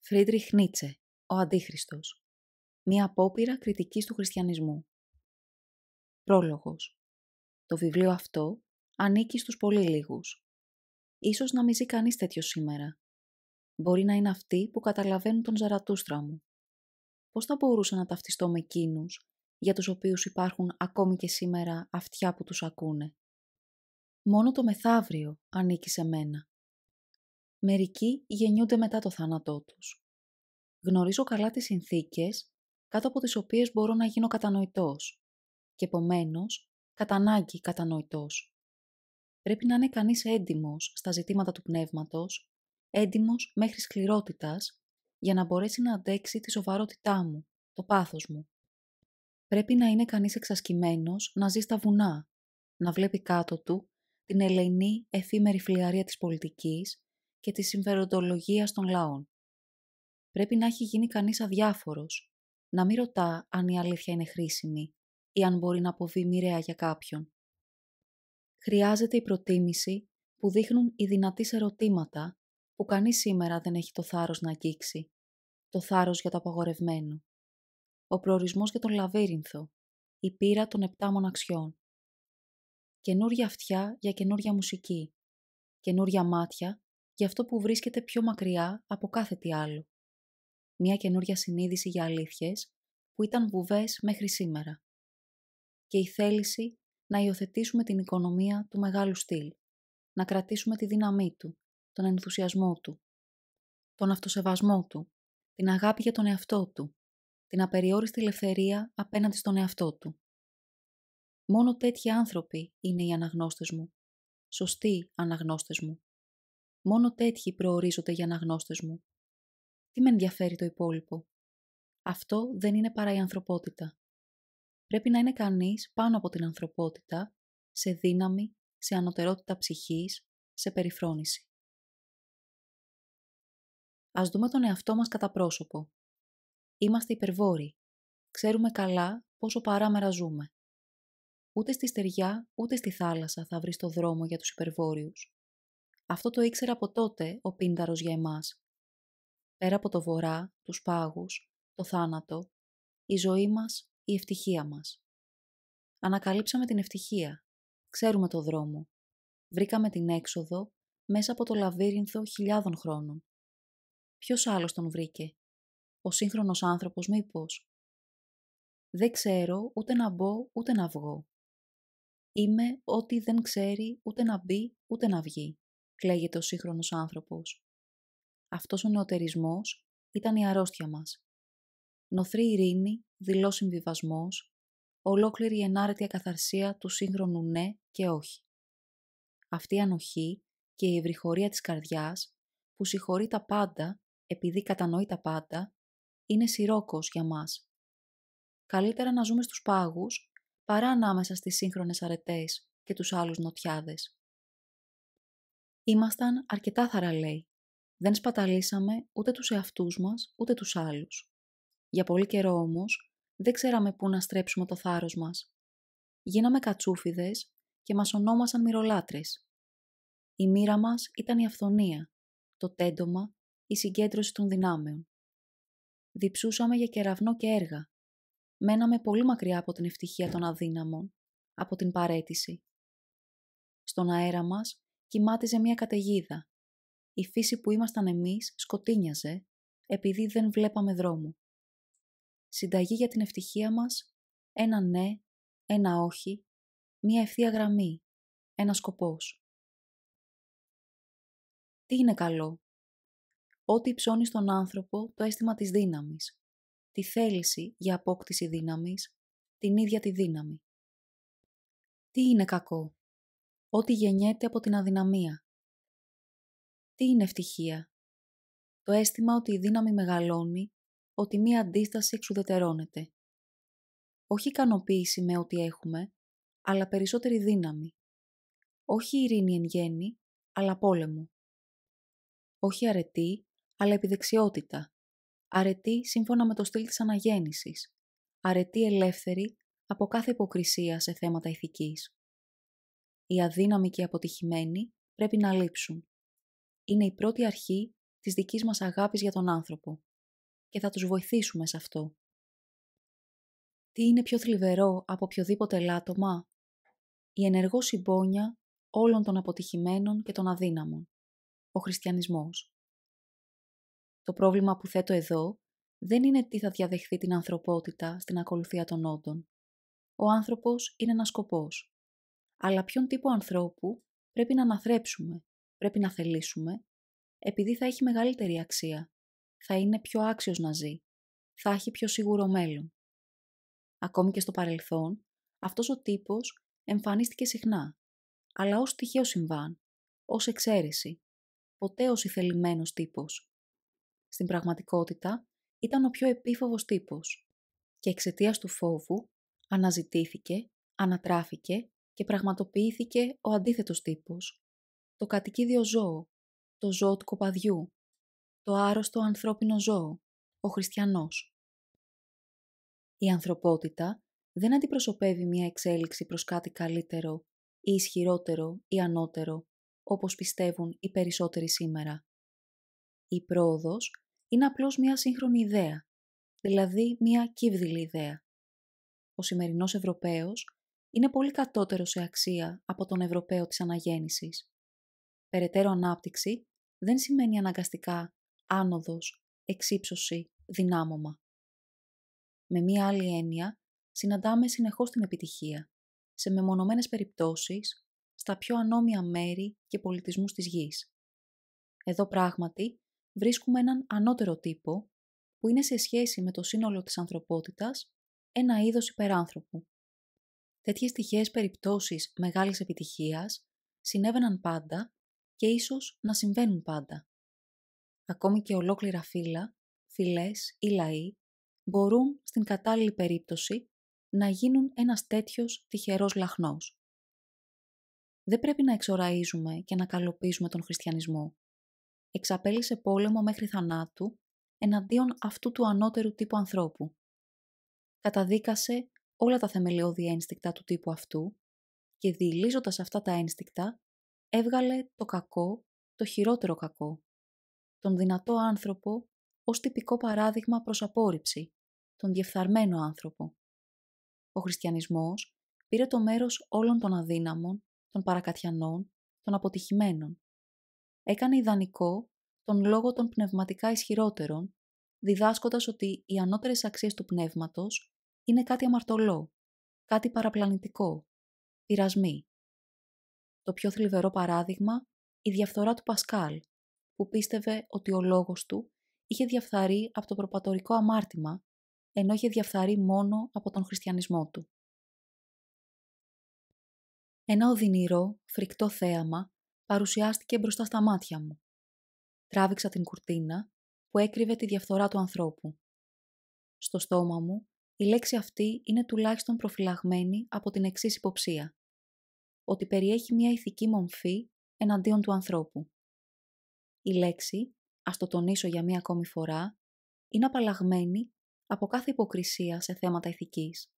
Φρίντριχ Νίτσε, ο Αντίχριστος. Μία απόπειρα κριτικής του χριστιανισμού. Πρόλογος. Το βιβλίο αυτό ανήκει στους πολύ λίγους. Ίσως να μην ζει κανείς τέτοιο σήμερα. Μπορεί να είναι αυτοί που καταλαβαίνουν τον Ζαρατούστρα μου. Πώς θα μπορούσα να ταυτιστώ με εκείνους, για τους οποίους υπάρχουν ακόμη και σήμερα αυτιά που τους ακούνε? Μόνο το μεθαύριο ανήκει σε μένα. Μερικοί γεννιούνται μετά το θάνατό τους. Γνωρίζω καλά τις συνθήκες κάτω από τις οποίες μπορώ να γίνω κατανοητός και επομένως κατά ανάγκη κατανοητός. Πρέπει να είναι κανείς έντιμος στα ζητήματα του πνεύματος, έντιμος μέχρι σκληρότητας, για να μπορέσει να αντέξει τη σοβαρότητά μου, το πάθος μου. Πρέπει να είναι κανείς εξασκημένος να ζει στα βουνά, να βλέπει κάτω του την ελεηνή εφήμερη φλιαρία της πολιτικής και της συμφεροντολογίας των λαών. Πρέπει να έχει γίνει κανείς αδιάφορος, να μην ρωτά αν η αλήθεια είναι χρήσιμη ή αν μπορεί να αποβεί μοιραία για κάποιον. Χρειάζεται η προτίμηση που δείχνουν οι δυνατείς ερωτήματα που κανείς σήμερα δεν έχει το θάρρος να αγγίξει, το θάρρος για το απαγορευμένο, ο προορισμός για τον λαβύρινθο, η πείρα των 7 μοναξιών. Καινούρια αυτιά για καινούρια μουσική, καινούρια μάτια για αυτό που βρίσκεται πιο μακριά από κάθε τι άλλο. Μια καινούρια συνείδηση για αλήθειες που ήταν βουβές μέχρι σήμερα. Και η θέληση να υιοθετήσουμε την οικονομία του μεγάλου στυλ, να κρατήσουμε τη δύναμή του, τον ενθουσιασμό του, τον αυτοσεβασμό του, την αγάπη για τον εαυτό του, την απεριόριστη ελευθερία απέναντι στον εαυτό του. Μόνο τέτοιοι άνθρωποι είναι οι αναγνώστες μου, σωστοί αναγνώστες μου. Μόνο τέτοιοι προορίζονται για αναγνώστες μου. Τι με ενδιαφέρει το υπόλοιπο? Αυτό δεν είναι παρά η ανθρωπότητα. Πρέπει να είναι κανείς πάνω από την ανθρωπότητα, σε δύναμη, σε ανωτερότητα ψυχής, σε περιφρόνηση. Ας δούμε τον εαυτό μας κατά πρόσωπο. Είμαστε υπερβόροι. Ξέρουμε καλά πόσο παράμερα ζούμε. Ούτε στη στεριά, ούτε στη θάλασσα θα βρεις το δρόμο για τους υπερβόρειους. Αυτό το ήξερε από τότε ο Πίνταρος για εμάς. Πέρα από το βορρά, τους πάγους, το θάνατο, η ζωή μας, η ευτυχία μας. Ανακαλύψαμε την ευτυχία. Ξέρουμε το δρόμο. Βρήκαμε την έξοδο μέσα από το λαβύρινθο χιλιάδων χρόνων. Ποιος άλλος τον βρήκε? Ο σύγχρονος άνθρωπος μήπως? Δεν ξέρω ούτε να μπω ούτε να βγω. Είμαι ό,τι δεν ξέρει ούτε να μπει ούτε να βγει, κλαίγεται ο σύγχρονος άνθρωπος. Αυτός ο νεωτερισμός ήταν η αρρώστια μας. Νοθρή ειρήνη, δειλός συμβιβασμός, ολόκληρη η ενάρετη ακαθαρσία του σύγχρονου ναι και όχι. Αυτή η ανοχή και η ευρυχωρία της καρδιάς, που συγχωρεί τα πάντα επειδή κατανοεί τα πάντα, είναι σιρόκος για μας. Καλύτερα να ζούμε στους πάγους, παρά ανάμεσα στις σύγχρονες αρετές και τους άλλους νοτιάδες. Ήμασταν αρκετά θαραλέοι. Δεν σπαταλήσαμε ούτε τους εαυτούς μας, ούτε τους άλλους. Για πολύ καιρό όμως, δεν ξέραμε πού να στρέψουμε το θάρρος μας. Γίναμε κατσούφιδες και μας ονόμασαν μοιρολάτρες. Η μοίρα μας ήταν η αυθονία, το τέντομα, η συγκέντρωση των δυνάμεων. Διψούσαμε για κεραυνό και έργα. Μέναμε πολύ μακριά από την ευτυχία των αδύναμων, από την παραίτηση. Στον αέρα μας κυμάτιζε μια καταιγίδα. Η φύση που ήμασταν εμείς σκοτίνιαζε, επειδή δεν βλέπαμε δρόμο. Συνταγή για την ευτυχία μας, ένα ναι, ένα όχι, μια ευθεία γραμμή, ένα σκοπός. Τι είναι καλό? Ό,τι υψώνει στον άνθρωπο το αίσθημα της δύναμης, τη θέληση για απόκτηση δύναμης, την ίδια τη δύναμη. Τι είναι κακό? Ό,τι γεννιέται από την αδυναμία. Τι είναι ευτυχία? Το αίσθημα ότι η δύναμη μεγαλώνει, ότι μία αντίσταση εξουδετερώνεται. Όχι ικανοποίηση με ό,τι έχουμε, αλλά περισσότερη δύναμη. Όχι ειρήνη εν γέννη, αλλά πόλεμο. Όχι αρετή, αλλά επιδεξιότητα. Αρετή σύμφωνα με το στυλ της αναγέννησης. Αρετή ελεύθερη από κάθε υποκρισία σε θέματα ηθικής. Οι αδύναμοι και οι αποτυχημένοι πρέπει να λείψουν. Είναι η πρώτη αρχή της δικής μας αγάπης για τον άνθρωπο και θα τους βοηθήσουμε σε αυτό. Τι είναι πιο θλιβερό από οποιοδήποτε ελάττωμα? Η ενεργό συμπόνια όλων των αποτυχημένων και των αδύναμων. Ο χριστιανισμός. Το πρόβλημα που θέτω εδώ δεν είναι τι θα διαδεχθεί την ανθρωπότητα στην ακολουθία των όντων. Ο άνθρωπος είναι ένας σκοπός. Αλλά ποιον τύπο ανθρώπου πρέπει να αναθρέψουμε, πρέπει να θελήσουμε, επειδή θα έχει μεγαλύτερη αξία, θα είναι πιο άξιος να ζει, θα έχει πιο σίγουρο μέλλον. Ακόμη και στο παρελθόν, αυτός ο τύπος εμφανίστηκε συχνά, αλλά ως τυχαίο συμβάν, ως εξαίρεση, ποτέ ως ηθελημένος τύπος. Στην πραγματικότητα ήταν ο πιο επίφοβος τύπος και εξαιτίας του φόβου αναζητήθηκε, ανατράφηκε και πραγματοποιήθηκε ο αντίθετος τύπος, το κατοικίδιο ζώο, το ζώο του κοπαδιού, το άρρωστο ανθρώπινο ζώο, ο χριστιανός. Η ανθρωπότητα δεν αντιπροσωπεύει μια εξέλιξη προς κάτι καλύτερο ή ισχυρότερο ή ανώτερο, όπως πιστεύουν οι περισσότεροι σήμερα. Η πρόοδος είναι απλώς μια σύγχρονη ιδέα, δηλαδή μια κύβδηλη ιδέα. Ο σημερινός Ευρωπαίος είναι πολύ κατώτερος σε αξία από τον Ευρωπαίο της αναγέννησης. Περαιτέρω ανάπτυξη δεν σημαίνει αναγκαστικά άνοδος, εξύψωση, δυνάμωμα. Με μία άλλη έννοια, συναντάμε συνεχώς την επιτυχία, σε μεμονωμένες περιπτώσεις, στα πιο ανώμια μέρη και πολιτισμούς της γης. Εδώ πράγματι βρίσκουμε έναν ανώτερο τύπο, που είναι σε σχέση με το σύνολο της ανθρωπότητας ένα είδος υπεράνθρωπου. Τέτοιες τυχαίες περιπτώσεις μεγάλης επιτυχίας συνέβαιναν πάντα και ίσως να συμβαίνουν πάντα. Ακόμη και ολόκληρα φύλλα, φυλές ή λαοί μπορούν στην κατάλληλη περίπτωση να γίνουν ένας τέτοιος τυχερός λαχνός. Δεν πρέπει να εξοραίζουμε και να καλοπίζουμε τον χριστιανισμό. Εξαπέλυσε πόλεμο μέχρι θανάτου εναντίον αυτού του ανώτερου τύπου ανθρώπου. Καταδίκασε όλα τα θεμελιώδη ένστικτα του τύπου αυτού και διηλίζοντας αυτά τα ένστικτα έβγαλε το κακό, το χειρότερο κακό, τον δυνατό άνθρωπο ως τυπικό παράδειγμα προς απόρριψη, τον διεφθαρμένο άνθρωπο. Ο χριστιανισμός πήρε το μέρος όλων των αδύναμων, των παρακατιανών, των αποτυχημένων. Έκανε ιδανικό τον λόγο των πνευματικά ισχυρότερων, διδάσκοντας ότι οι ανώτερες αξίες του πνεύματος είναι κάτι αμαρτωλό, κάτι παραπλανητικό, πειρασμοί. Το πιο θλιβερό παράδειγμα, η διαφθορά του Πασκάλ, που πίστευε ότι ο λόγος του είχε διαφθαρεί από το προπατορικό αμάρτημα, ενώ είχε διαφθαρεί μόνο από τον χριστιανισμό του. Ένα οδυνηρό, φρικτό θέαμα παρουσιάστηκε μπροστά στα μάτια μου. Τράβηξα την κουρτίνα που έκρυβε τη διαφθορά του ανθρώπου. Στο στόμα μου, η λέξη αυτή είναι τουλάχιστον προφυλαγμένη από την εξής υποψία: ότι περιέχει μια ηθική μομφή εναντίον του ανθρώπου. Η λέξη, ας το τονίσω για μία ακόμη φορά, είναι απαλλαγμένη από κάθε υποκρισία σε θέματα ηθικής.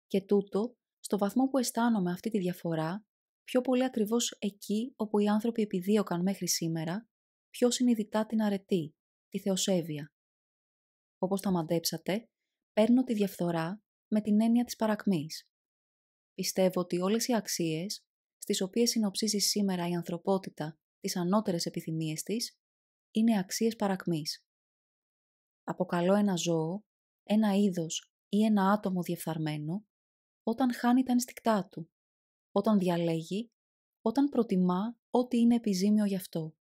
Και τούτο, στο βαθμό που αισθάνομαι αυτή τη διαφορά, πιο πολύ ακριβώς εκεί όπου οι άνθρωποι επιδίωκαν μέχρι σήμερα, πιο συνειδητά την αρετή, τη θεοσέβεια. Όπως τα μαντέψατε, παίρνω τη διαφθορά με την έννοια της παρακμής. Πιστεύω ότι όλες οι αξίες, στις οποίες συνοψίζει σήμερα η ανθρωπότητα τις ανώτερες επιθυμίες της, είναι αξίες παρακμής. Αποκαλώ ένα ζώο, ένα είδος ή ένα άτομο διεφθαρμένο, όταν χάνει τα ενστικτά του, όταν διαλέγει, όταν προτιμά ό,τι είναι επιζήμιο γι' αυτό.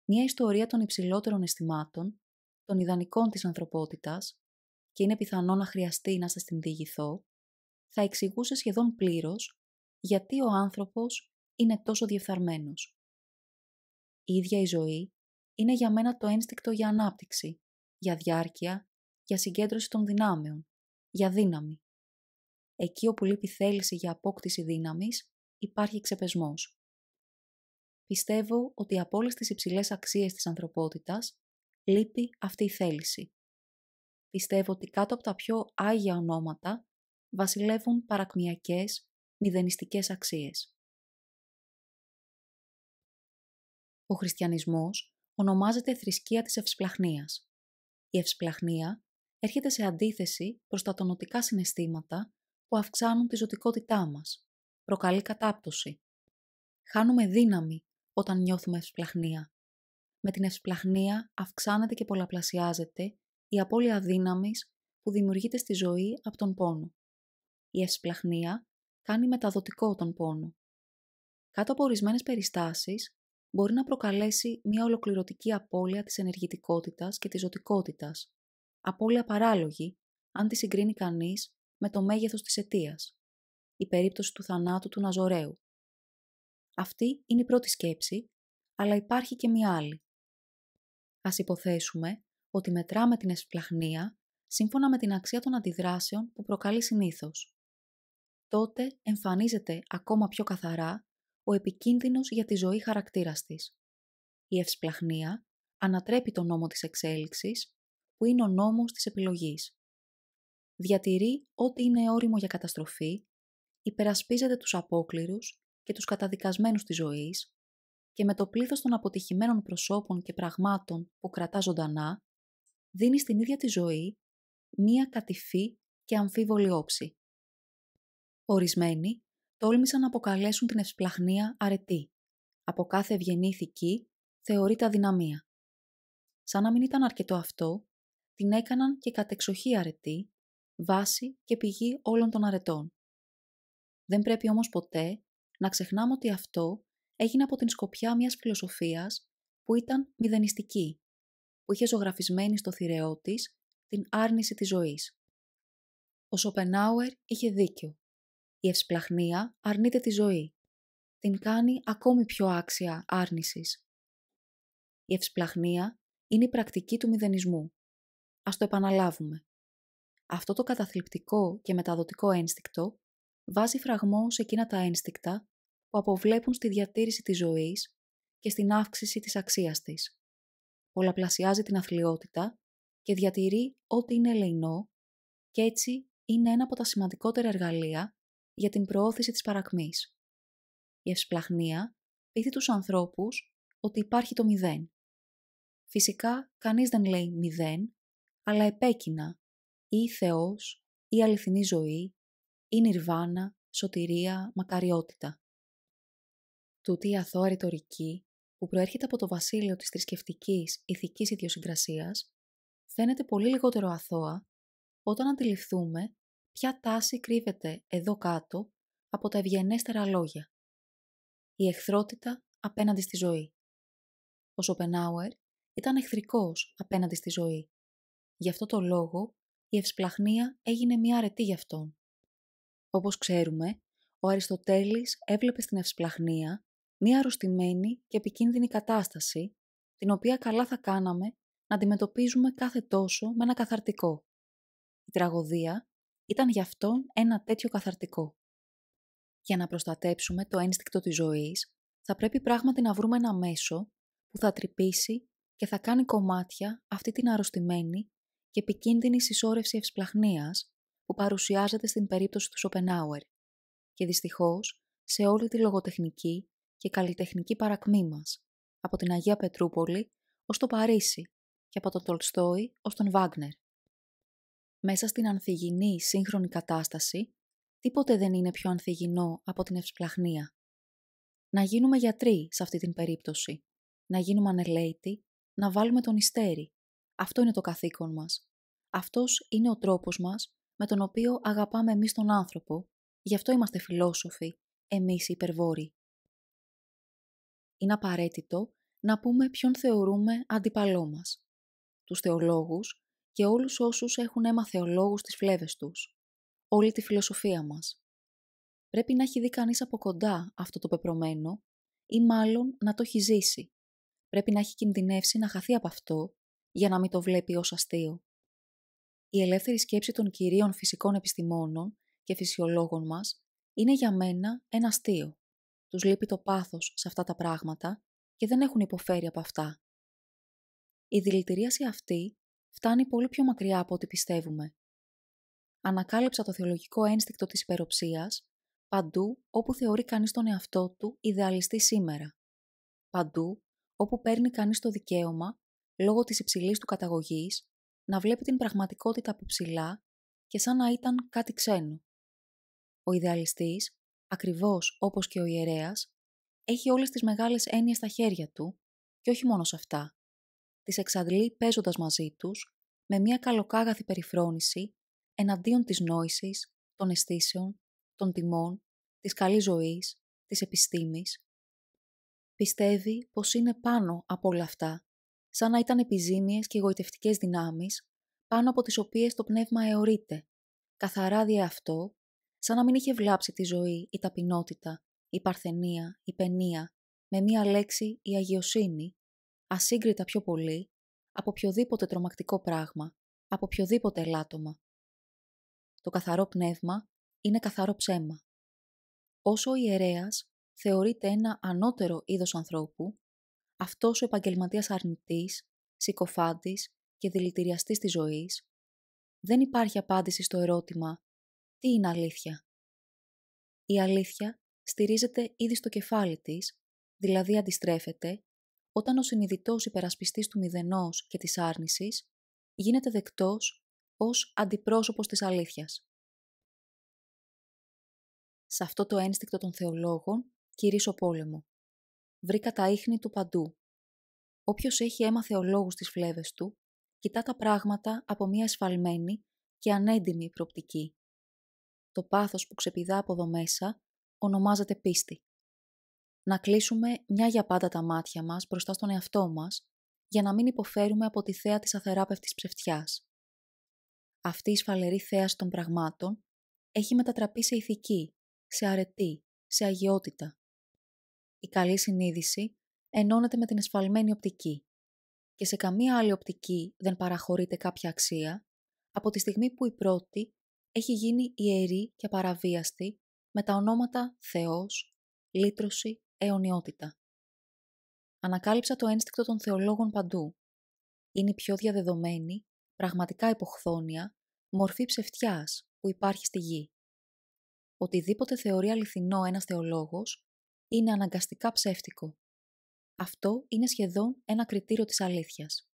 Μια ιστορία των υψηλότερων αισθημάτων, των ιδανικών της ανθρωπότητας, και είναι πιθανό να χρειαστεί να σας την διηγηθώ, θα εξηγούσε σχεδόν πλήρως γιατί ο άνθρωπος είναι τόσο διεφθαρμένος. Η ίδια η ζωή είναι για μένα το ένστικτο για ανάπτυξη, για διάρκεια, για συγκέντρωση των δυνάμεων, για δύναμη. Εκεί όπου λείπει θέληση για απόκτηση δύναμης, υπάρχει ξεπεσμός. Πιστεύω ότι από όλες τις υψηλές αξίες της ανθρωπότητας λείπει αυτή η θέληση. Πιστεύω ότι κάτω από τα πιο άγια ονόματα βασιλεύουν παρακμιακές, μηδενιστικές αξίες. Ο χριστιανισμός ονομάζεται θρησκεία της ευσπλαχνίας. Η ευσπλαχνία έρχεται σε αντίθεση προς τα τονωτικά συναισθήματα που αυξάνουν τη ζωτικότητά μας. Προκαλεί κατάπτωση. Χάνουμε δύναμη όταν νιώθουμε ευσπλαχνία. Με την ευσπλαχνία αυξάνεται και πολλαπλασιάζεται η απώλεια δύναμης που δημιουργείται στη ζωή από τον πόνο. Η ευσπλαχνία κάνει μεταδοτικό τον πόνο. Κάτω από ορισμένες περιστάσεις μπορεί να προκαλέσει μια ολοκληρωτική απώλεια της ενεργητικότητας και της ζωτικότητας. Απώλεια παράλογη, αν τη συγκρίνει κανείς με το μέγεθος της αιτίας. Η περίπτωση του θανάτου του Ναζωραίου. Αυτή είναι η πρώτη σκέψη, αλλά υπάρχει και μια άλλη. Ας υποθέσουμε ότι μετράμε την ευσπλαχνία σύμφωνα με την αξία των αντιδράσεων που προκαλεί συνήθως. Τότε εμφανίζεται ακόμα πιο καθαρά ο επικίνδυνος για τη ζωή χαρακτήρας της. Η ευσπλαχνία ανατρέπει τον νόμο της εξέλιξης, που είναι ο νόμος της επιλογής. Διατηρεί ό,τι είναι ώριμο για καταστροφή, υπερασπίζεται τους απόκληρους και τους καταδικασμένους της ζωής και με το πλήθος των αποτυχημένων προσώπων και πραγμάτων που κρατά ζωντανά, δίνει στην ίδια τη ζωή μία κατηφή και αμφίβολη όψη. Ορισμένοι τόλμησαν να αποκαλέσουν την ευσπλαχνία αρετή. Από κάθε ευγενή ηθική θεωρείται αδυναμία. Σαν να μην ήταν αρκετό αυτό, την έκαναν και κατεξοχή αρετή, βάση και πηγή όλων των αρετών. Δεν πρέπει όμως ποτέ να ξεχνάμε ότι αυτό έγινε από την σκοπιά μιας φιλοσοφίας που ήταν μηδενιστική, που είχε ζωγραφισμένη στο θηρεό της την άρνηση της ζωής. Ο Σοπενάουερ είχε δίκιο. Η ευσπλαχνία αρνείται τη ζωή. Την κάνει ακόμη πιο άξια άρνησης. Η ευσπλαχνία είναι η πρακτική του μηδενισμού. Ας το επαναλάβουμε. Αυτό το καταθλιπτικό και μεταδοτικό ένστικτο βάζει φραγμό σε εκείνα τα ένστικτα που αποβλέπουν στη διατήρηση της ζωής και στην αύξηση της αξίας της. Πολλαπλασιάζει την αθλιότητα και διατηρεί ό,τι είναι ελεεινό και έτσι είναι ένα από τα σημαντικότερα εργαλεία για την προώθηση της παρακμής. Η ευσπλαχνία πείθει τους ανθρώπους ότι υπάρχει το μηδέν. Φυσικά, κανείς δεν λέει μηδέν, αλλά επέκεινα ή Θεός, ή αληθινή ζωή, ή νιρβάνα, σωτηρία, μακαριότητα. Τούτη η αθώα ρητορική, που προέρχεται από το βασίλειο της θρησκευτικής ηθικής ιδιοσυγκρασίας, φαίνεται πολύ λιγότερο αθώα όταν αντιληφθούμε ποια τάση κρύβεται εδώ κάτω από τα ευγενέστερα λόγια. Η εχθρότητα απέναντι στη ζωή. Ο Σοπενάουερ ήταν εχθρικός απέναντι στη ζωή. Γι' αυτό το λόγο η ευσπλαχνία έγινε μια αρετή για αυτόν. Όπως ξέρουμε, ο Αριστοτέλης έβλεπε στην ευσπλαχνία μια αρρωστημένη και επικίνδυνη κατάσταση, την οποία καλά θα κάναμε να αντιμετωπίζουμε κάθε τόσο με ένα καθαρτικό. Η τραγωδία ήταν γι' αυτόν ένα τέτοιο καθαρτικό. Για να προστατέψουμε το ένστικτο της ζωής, θα πρέπει πράγματι να βρούμε ένα μέσο που θα τρυπήσει και θα κάνει κομμάτια αυτή την αρρωστημένη και επικίνδυνη συσσόρευση ευσπλαχνίας που παρουσιάζεται στην περίπτωση του Σοπενάουερ και δυστυχώς σε όλη τη λογοτεχνική και καλλιτεχνική παρακμή μας, από την Αγία Πετρούπολη ως το Παρίσι και από τον Τολστόι ως τον Βάγνερ. Μέσα στην ανθυγιεινή σύγχρονη κατάσταση, τίποτε δεν είναι πιο ανθυγιεινό από την ευσπλαχνία. Να γίνουμε γιατροί σε αυτή την περίπτωση, να γίνουμε ανελαίτοι, να βάλουμε τον ιστέρι. Αυτό είναι το καθήκον μας. Αυτός είναι ο τρόπος μας με τον οποίο αγαπάμε εμείς τον άνθρωπο, γι' αυτό είμαστε φιλόσοφοι, εμείς οι υπερβόροι. Είναι απαραίτητο να πούμε ποιον θεωρούμε αντίπαλό μας. Τους θεολόγους και όλους όσους έχουν αίμα θεολόγους στις φλέβες τους. Όλη τη φιλοσοφία μας. Πρέπει να έχει δει κανείς από κοντά αυτό το πεπρωμένο ή μάλλον να το έχει ζήσει. Πρέπει να έχει κινδυνεύσει να χαθεί από αυτό για να μην το βλέπει ως αστείο. Η ελεύθερη σκέψη των κυρίων φυσικών επιστημόνων και φυσιολόγων μας είναι για μένα ένα αστείο. Τους λείπει το πάθος σε αυτά τα πράγματα και δεν έχουν υποφέρει από αυτά. Η δηλητηρίαση αυτή φτάνει πολύ πιο μακριά από ό,τι πιστεύουμε. Ανακάλυψα το θεολογικό ένστικτο της υπεροψίας παντού όπου θεωρεί κανείς τον εαυτό του ιδεαλιστή σήμερα. Παντού όπου παίρνει κανείς το δικαίωμα, λόγω της υψηλής του καταγωγής, να βλέπει την πραγματικότητα από ψηλά και σαν να ήταν κάτι ξένο. Ο ιδεαλιστής, ακριβώς όπως και ο ιερέας, έχει όλες τις μεγάλες έννοιες στα χέρια του και όχι μόνο σε αυτά. Τις εξαντλεί παίζοντας μαζί τους, με μια καλοκάγαθη περιφρόνηση εναντίον της νόησης, των αισθήσεων, των τιμών, της καλής ζωής, της επιστήμης. Πιστεύει πως είναι πάνω από όλα αυτά, σαν να ήταν επιζήμιες και εγωιτευτικές δυνάμεις, πάνω από τις οποίες το πνεύμα αιωρείται, καθαρά δι' αυτό, σαν να μην είχε βλάψει τη ζωή, η ταπεινότητα, η παρθενία, η παινία, με μία λέξη η αγιοσύνη, ασύγκριτα πιο πολύ, από οποιοδήποτε τρομακτικό πράγμα, από οποιοδήποτε ελάττωμα. Το καθαρό πνεύμα είναι καθαρό ψέμα. Όσο ο ιερέας θεωρείται ένα ανώτερο είδος ανθρώπου, αυτός ο επαγγελματίας αρνητής, συκοφάντης και δηλητηριαστής της ζωής, δεν υπάρχει απάντηση στο ερώτημα «Τι είναι αλήθεια?». Η αλήθεια στηρίζεται ήδη στο κεφάλι της, δηλαδή αντιστρέφεται, όταν ο συνειδητός υπερασπιστής του μηδενός και της άρνησης γίνεται δεκτός ως αντιπρόσωπος της αλήθειας. Σε αυτό το ένστικτο των θεολόγων κηρύσω πόλεμο. Βρήκα τα ίχνη του παντού. Όποιος έχει αίμα θεολόγου στις φλέβες του, κοιτά τα πράγματα από μια εσφαλμένη και ανέντιμη προοπτική. Το πάθος που ξεπηδά από εδώ μέσα ονομάζεται πίστη. Να κλείσουμε μια για πάντα τα μάτια μας μπροστά στον εαυτό μας, για να μην υποφέρουμε από τη θέα της αθεράπευτης ψευτιάς. Αυτή η σφαλερή θέαση των πραγμάτων έχει μετατραπεί σε ηθική, σε αρετή, σε αγιότητα. Η καλή συνείδηση ενώνεται με την εσφαλμένη οπτική και σε καμία άλλη οπτική δεν παραχωρείται κάποια αξία από τη στιγμή που η πρώτη έχει γίνει ιερή και απαραβίαστη με τα ονόματα Θεός, λύτρωση, αιωνιότητα. Ανακάλυψα το ένστικτο των θεολόγων παντού. Είναι η πιο διαδεδομένη, πραγματικά υποχθόνια, μορφή ψευτιάς που υπάρχει στη γη. Οτιδήποτε θεωρεί αληθινό ένας θεολόγος είναι αναγκαστικά ψεύτικο. Αυτό είναι σχεδόν ένα κριτήριο της αλήθειας.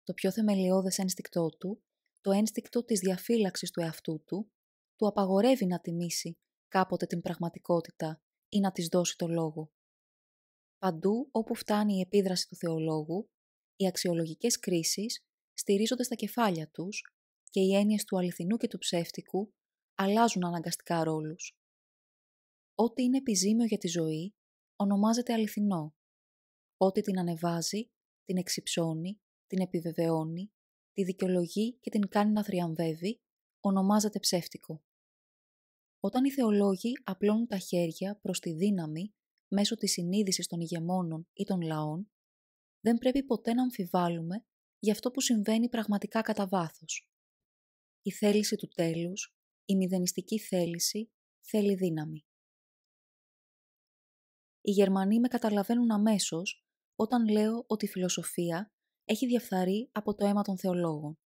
Το πιο θεμελιώδες ένστικτό του, το ένστικτο της διαφύλαξης του εαυτού του, του απαγορεύει να τιμήσει κάποτε την πραγματικότητα ή να της δώσει το λόγο. Παντού όπου φτάνει η επίδραση του θεολόγου, οι αξιολογικές κρίσεις στηρίζονται στα κεφάλια τους και οι έννοιες του αληθινού και του ψεύτικου αλλάζουν αναγκαστικά ρόλους. Ό,τι είναι επιζήμιο για τη ζωή ονομάζεται αληθινό. Ό,τι την ανεβάζει, την εξυψώνει, την επιβεβαιώνει, τη δικαιολογεί και την κάνει να θριαμβεύει, ονομάζεται ψεύτικο. Όταν οι θεολόγοι απλώνουν τα χέρια προς τη δύναμη μέσω της συνείδησης των ηγεμόνων ή των λαών, δεν πρέπει ποτέ να αμφιβάλλουμε για αυτό που συμβαίνει πραγματικά κατά βάθος. Η θέληση του τέλους, η μηδενιστική θέληση, θέλει δύναμη. Οι Γερμανοί με καταλαβαίνουν αμέσως όταν λέω ότι η φιλοσοφία έχει διαφθαρεί από το αίμα των θεολόγων.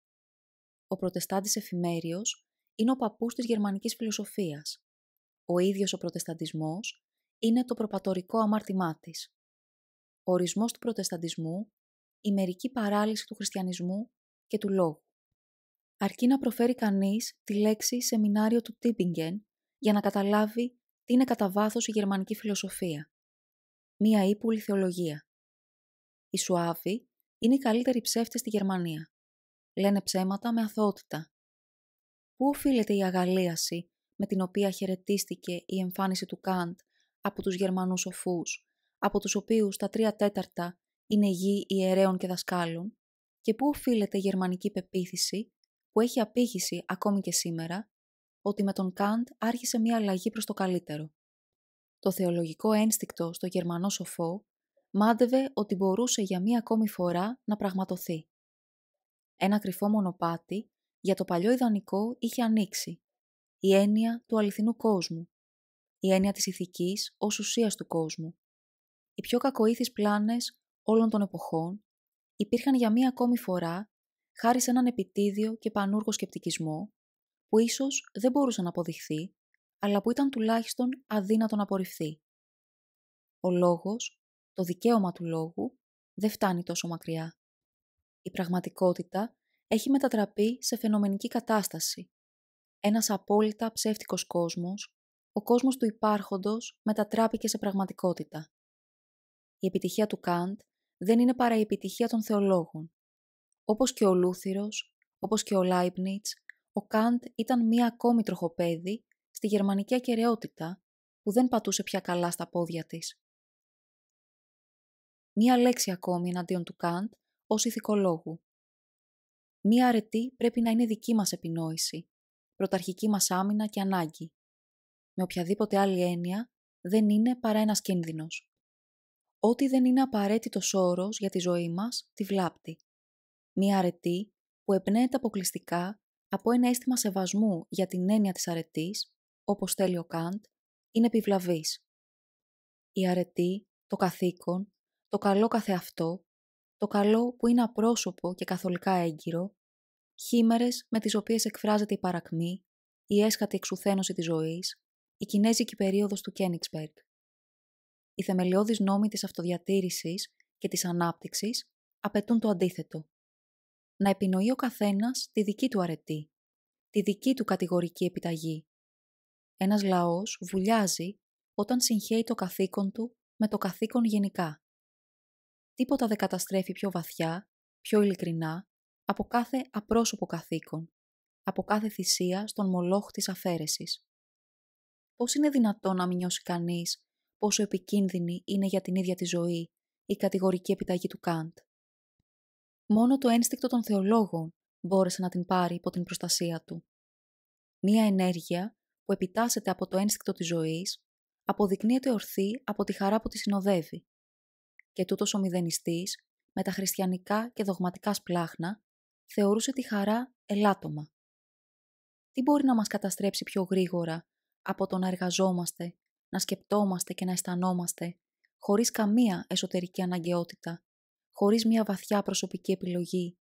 Ο προτεστάντης εφημέριος είναι ο παππούς της γερμανικής φιλοσοφίας. Ο ίδιος ο προτεσταντισμός είναι το προπατορικό αμάρτημά της. Ο ορισμός του προτεσταντισμού, η μερική παράλυση του χριστιανισμού και του λόγου. Αρκεί να προφέρει κανείς τη λέξη σεμινάριο του Τίπιγκεν για να καταλάβει τι είναι κατά βάθος η γερμανική φιλοσοφία. Μία ύπουλη θεολογία. Οι Σουάβοι είναι οι καλύτεροι ψεύτες στη Γερμανία. Λένε ψέματα με αθωότητα. Πού οφείλεται η αγαλίαση με την οποία χαιρετίστηκε η εμφάνιση του Καντ από τους Γερμανούς σοφούς, από τους οποίους τα 3/4 είναι γη ιερέων και δασκάλων, και πού οφείλεται η γερμανική πεποίθηση που έχει απήχηση ακόμη και σήμερα, ότι με τον Καντ άρχισε μια αλλαγή προς το καλύτερο. Το θεολογικό ένστικτο στο Γερμανό σοφό μάντευε ότι μπορούσε για μία ακόμη φορά να πραγματοθεί. Ένα κρυφό μονοπάτι για το παλιό ιδανικό είχε ανοίξει. Η έννοια του αληθινού κόσμου. Η έννοια της ηθικής ως ουσίας του κόσμου. Οι πιο κακοήθεις πλάνες όλων των εποχών υπήρχαν για μία ακόμη φορά χάρη σε έναν επιτίδιο και πανούργο σκεπτικισμό που ίσως δεν μπορούσε να αποδειχθεί, αλλά που ήταν τουλάχιστον αδύνατο να απορριφθεί. Ο λόγος το δικαίωμα του λόγου δεν φτάνει τόσο μακριά. Η πραγματικότητα έχει μετατραπεί σε φαινομενική κατάσταση. Ένας απόλυτα ψεύτικος κόσμος, ο κόσμος του υπάρχοντος μετατράπηκε σε πραγματικότητα. Η επιτυχία του Καντ δεν είναι παρά η επιτυχία των θεολόγων. Όπως και ο Λούθυρος, όπως και ο Λάιμπνιτς, ο Καντ ήταν μία ακόμη τροχοπέδη στη γερμανική ακεραιότητα που δεν πατούσε πια καλά στα πόδια της. Μία λέξη ακόμη εναντίον του Καντ ως ηθικολόγου. Μία αρετή πρέπει να είναι δική μας επινόηση, πρωταρχική μας άμυνα και ανάγκη. Με οποιαδήποτε άλλη έννοια δεν είναι παρά ένας κίνδυνος. Ό,τι δεν είναι απαραίτητος όρος για τη ζωή μας, τη βλάπτει. Μία αρετή που εμπνέεται αποκλειστικά από ένα αίσθημα σεβασμού για την έννοια της αρετής, όπως θέλει ο Καντ, είναι επιβλαβής. Η αρετή, το καθήκον, το καλό καθεαυτό, το καλό που είναι απρόσωπο και καθολικά έγκυρο, χήμερες με τις οποίες εκφράζεται η παρακμή, η έσχατη εξουθένωση της ζωής, η κινέζικη περίοδος του Κένιγκσμπεργκ. Οι θεμελιώδεις νόμοι της αυτοδιατήρησης και της ανάπτυξης απαιτούν το αντίθετο. Να επινοεί ο καθένας τη δική του αρετή, τη δική του κατηγορική επιταγή. Ένας λαός βουλιάζει όταν συγχέει το καθήκον του με το καθήκον γενικά. Τίποτα δεν καταστρέφει πιο βαθιά, πιο ειλικρινά, από κάθε απρόσωπο καθήκον, από κάθε θυσία στον μολόχ της αφαίρεσης. Πώς είναι δυνατόν να μην νιώσει κανείς πόσο επικίνδυνη είναι για την ίδια τη ζωή η κατηγορική επιταγή του Καντ? Μόνο το ένστικτο των θεολόγων μπόρεσε να την πάρει υπό την προστασία του. Μία ενέργεια που επιτάσσεται από το ένστικτο της ζωής αποδεικνύεται ορθή από τη χαρά που τη συνοδεύει. Και τούτος ο μηδενιστής, με τα χριστιανικά και δογματικά σπλάχνα, θεωρούσε τη χαρά ελάττωμα. Τι μπορεί να μας καταστρέψει πιο γρήγορα από το να εργαζόμαστε, να σκεπτόμαστε και να αισθανόμαστε, χωρίς καμία εσωτερική αναγκαιότητα, χωρίς μια βαθιά προσωπική επιλογή,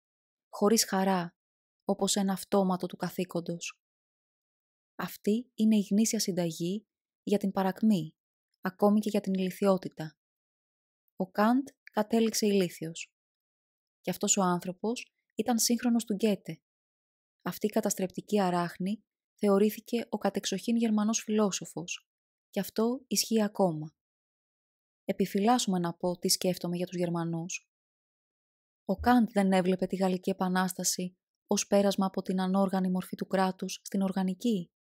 χωρίς χαρά, όπως ένα αυτόματο του καθήκοντος. Αυτή είναι η γνήσια συνταγή για την παρακμή, ακόμη και για την ηλιθιότητα. Ο Καντ κατέληξε ηλίθιος. Και αυτός ο άνθρωπος ήταν σύγχρονος του Γκέτε. Αυτή η καταστρεπτική αράχνη θεωρήθηκε ο κατεξοχήν Γερμανός φιλόσοφος, και αυτό ισχύει ακόμα. Επιφυλάσσουμε να πω τι σκέφτομαι για τους Γερμανούς. Ο Καντ δεν έβλεπε τη Γαλλική Επανάσταση ως πέρασμα από την ανόργανη μορφή του κράτους στην οργανική.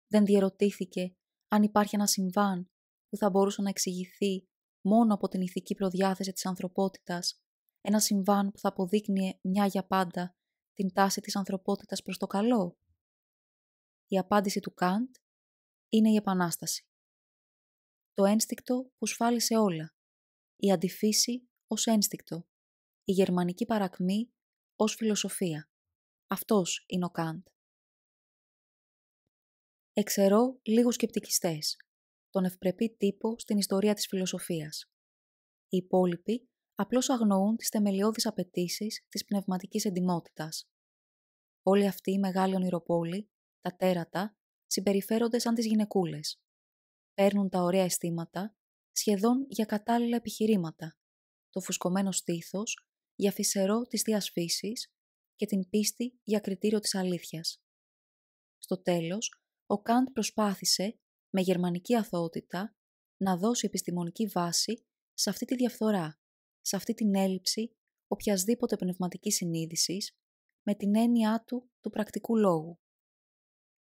Δεν διερωτήθηκε αν υπάρχει ένα συμβάν που θα μπορούσε να εξηγηθεί μόνο από την ηθική προδιάθεση της ανθρωπότητας, ένα συμβάν που θα αποδείκνυε μια για πάντα την τάση της ανθρωπότητας προς το καλό. Η απάντηση του Καντ είναι η Επανάσταση. Το ένστικτο που σφάλισε όλα. Η αντιφύση ως ένστικτο. Η γερμανική παρακμή ως φιλοσοφία. Αυτός είναι ο Καντ. Εξαιρώ λίγους σκεπτικιστές, τον ευπρεπή τύπο στην ιστορία της φιλοσοφίας. Οι υπόλοιποι απλώς αγνοούν τις θεμελιώδεις απαιτήσεις της πνευματικής εντιμότητας. Όλοι αυτοί οι μεγάλοι ονειροπόλοι, τα τέρατα, συμπεριφέρονται σαν τις γυναικούλες. Παίρνουν τα ωραία αισθήματα σχεδόν για κατάλληλα επιχειρήματα, το φουσκωμένο στήθος για φυσερό της θείας φύσης και την πίστη για κριτήριο της αλήθειας. Στο τέλος, ο Καντ προσπάθησε, με γερμανική αθωότητα, να δώσει επιστημονική βάση σε αυτή τη διαφθορά, σε αυτή την έλλειψη οποιασδήποτε πνευματικής συνείδησης, με την έννοιά του πρακτικού λόγου.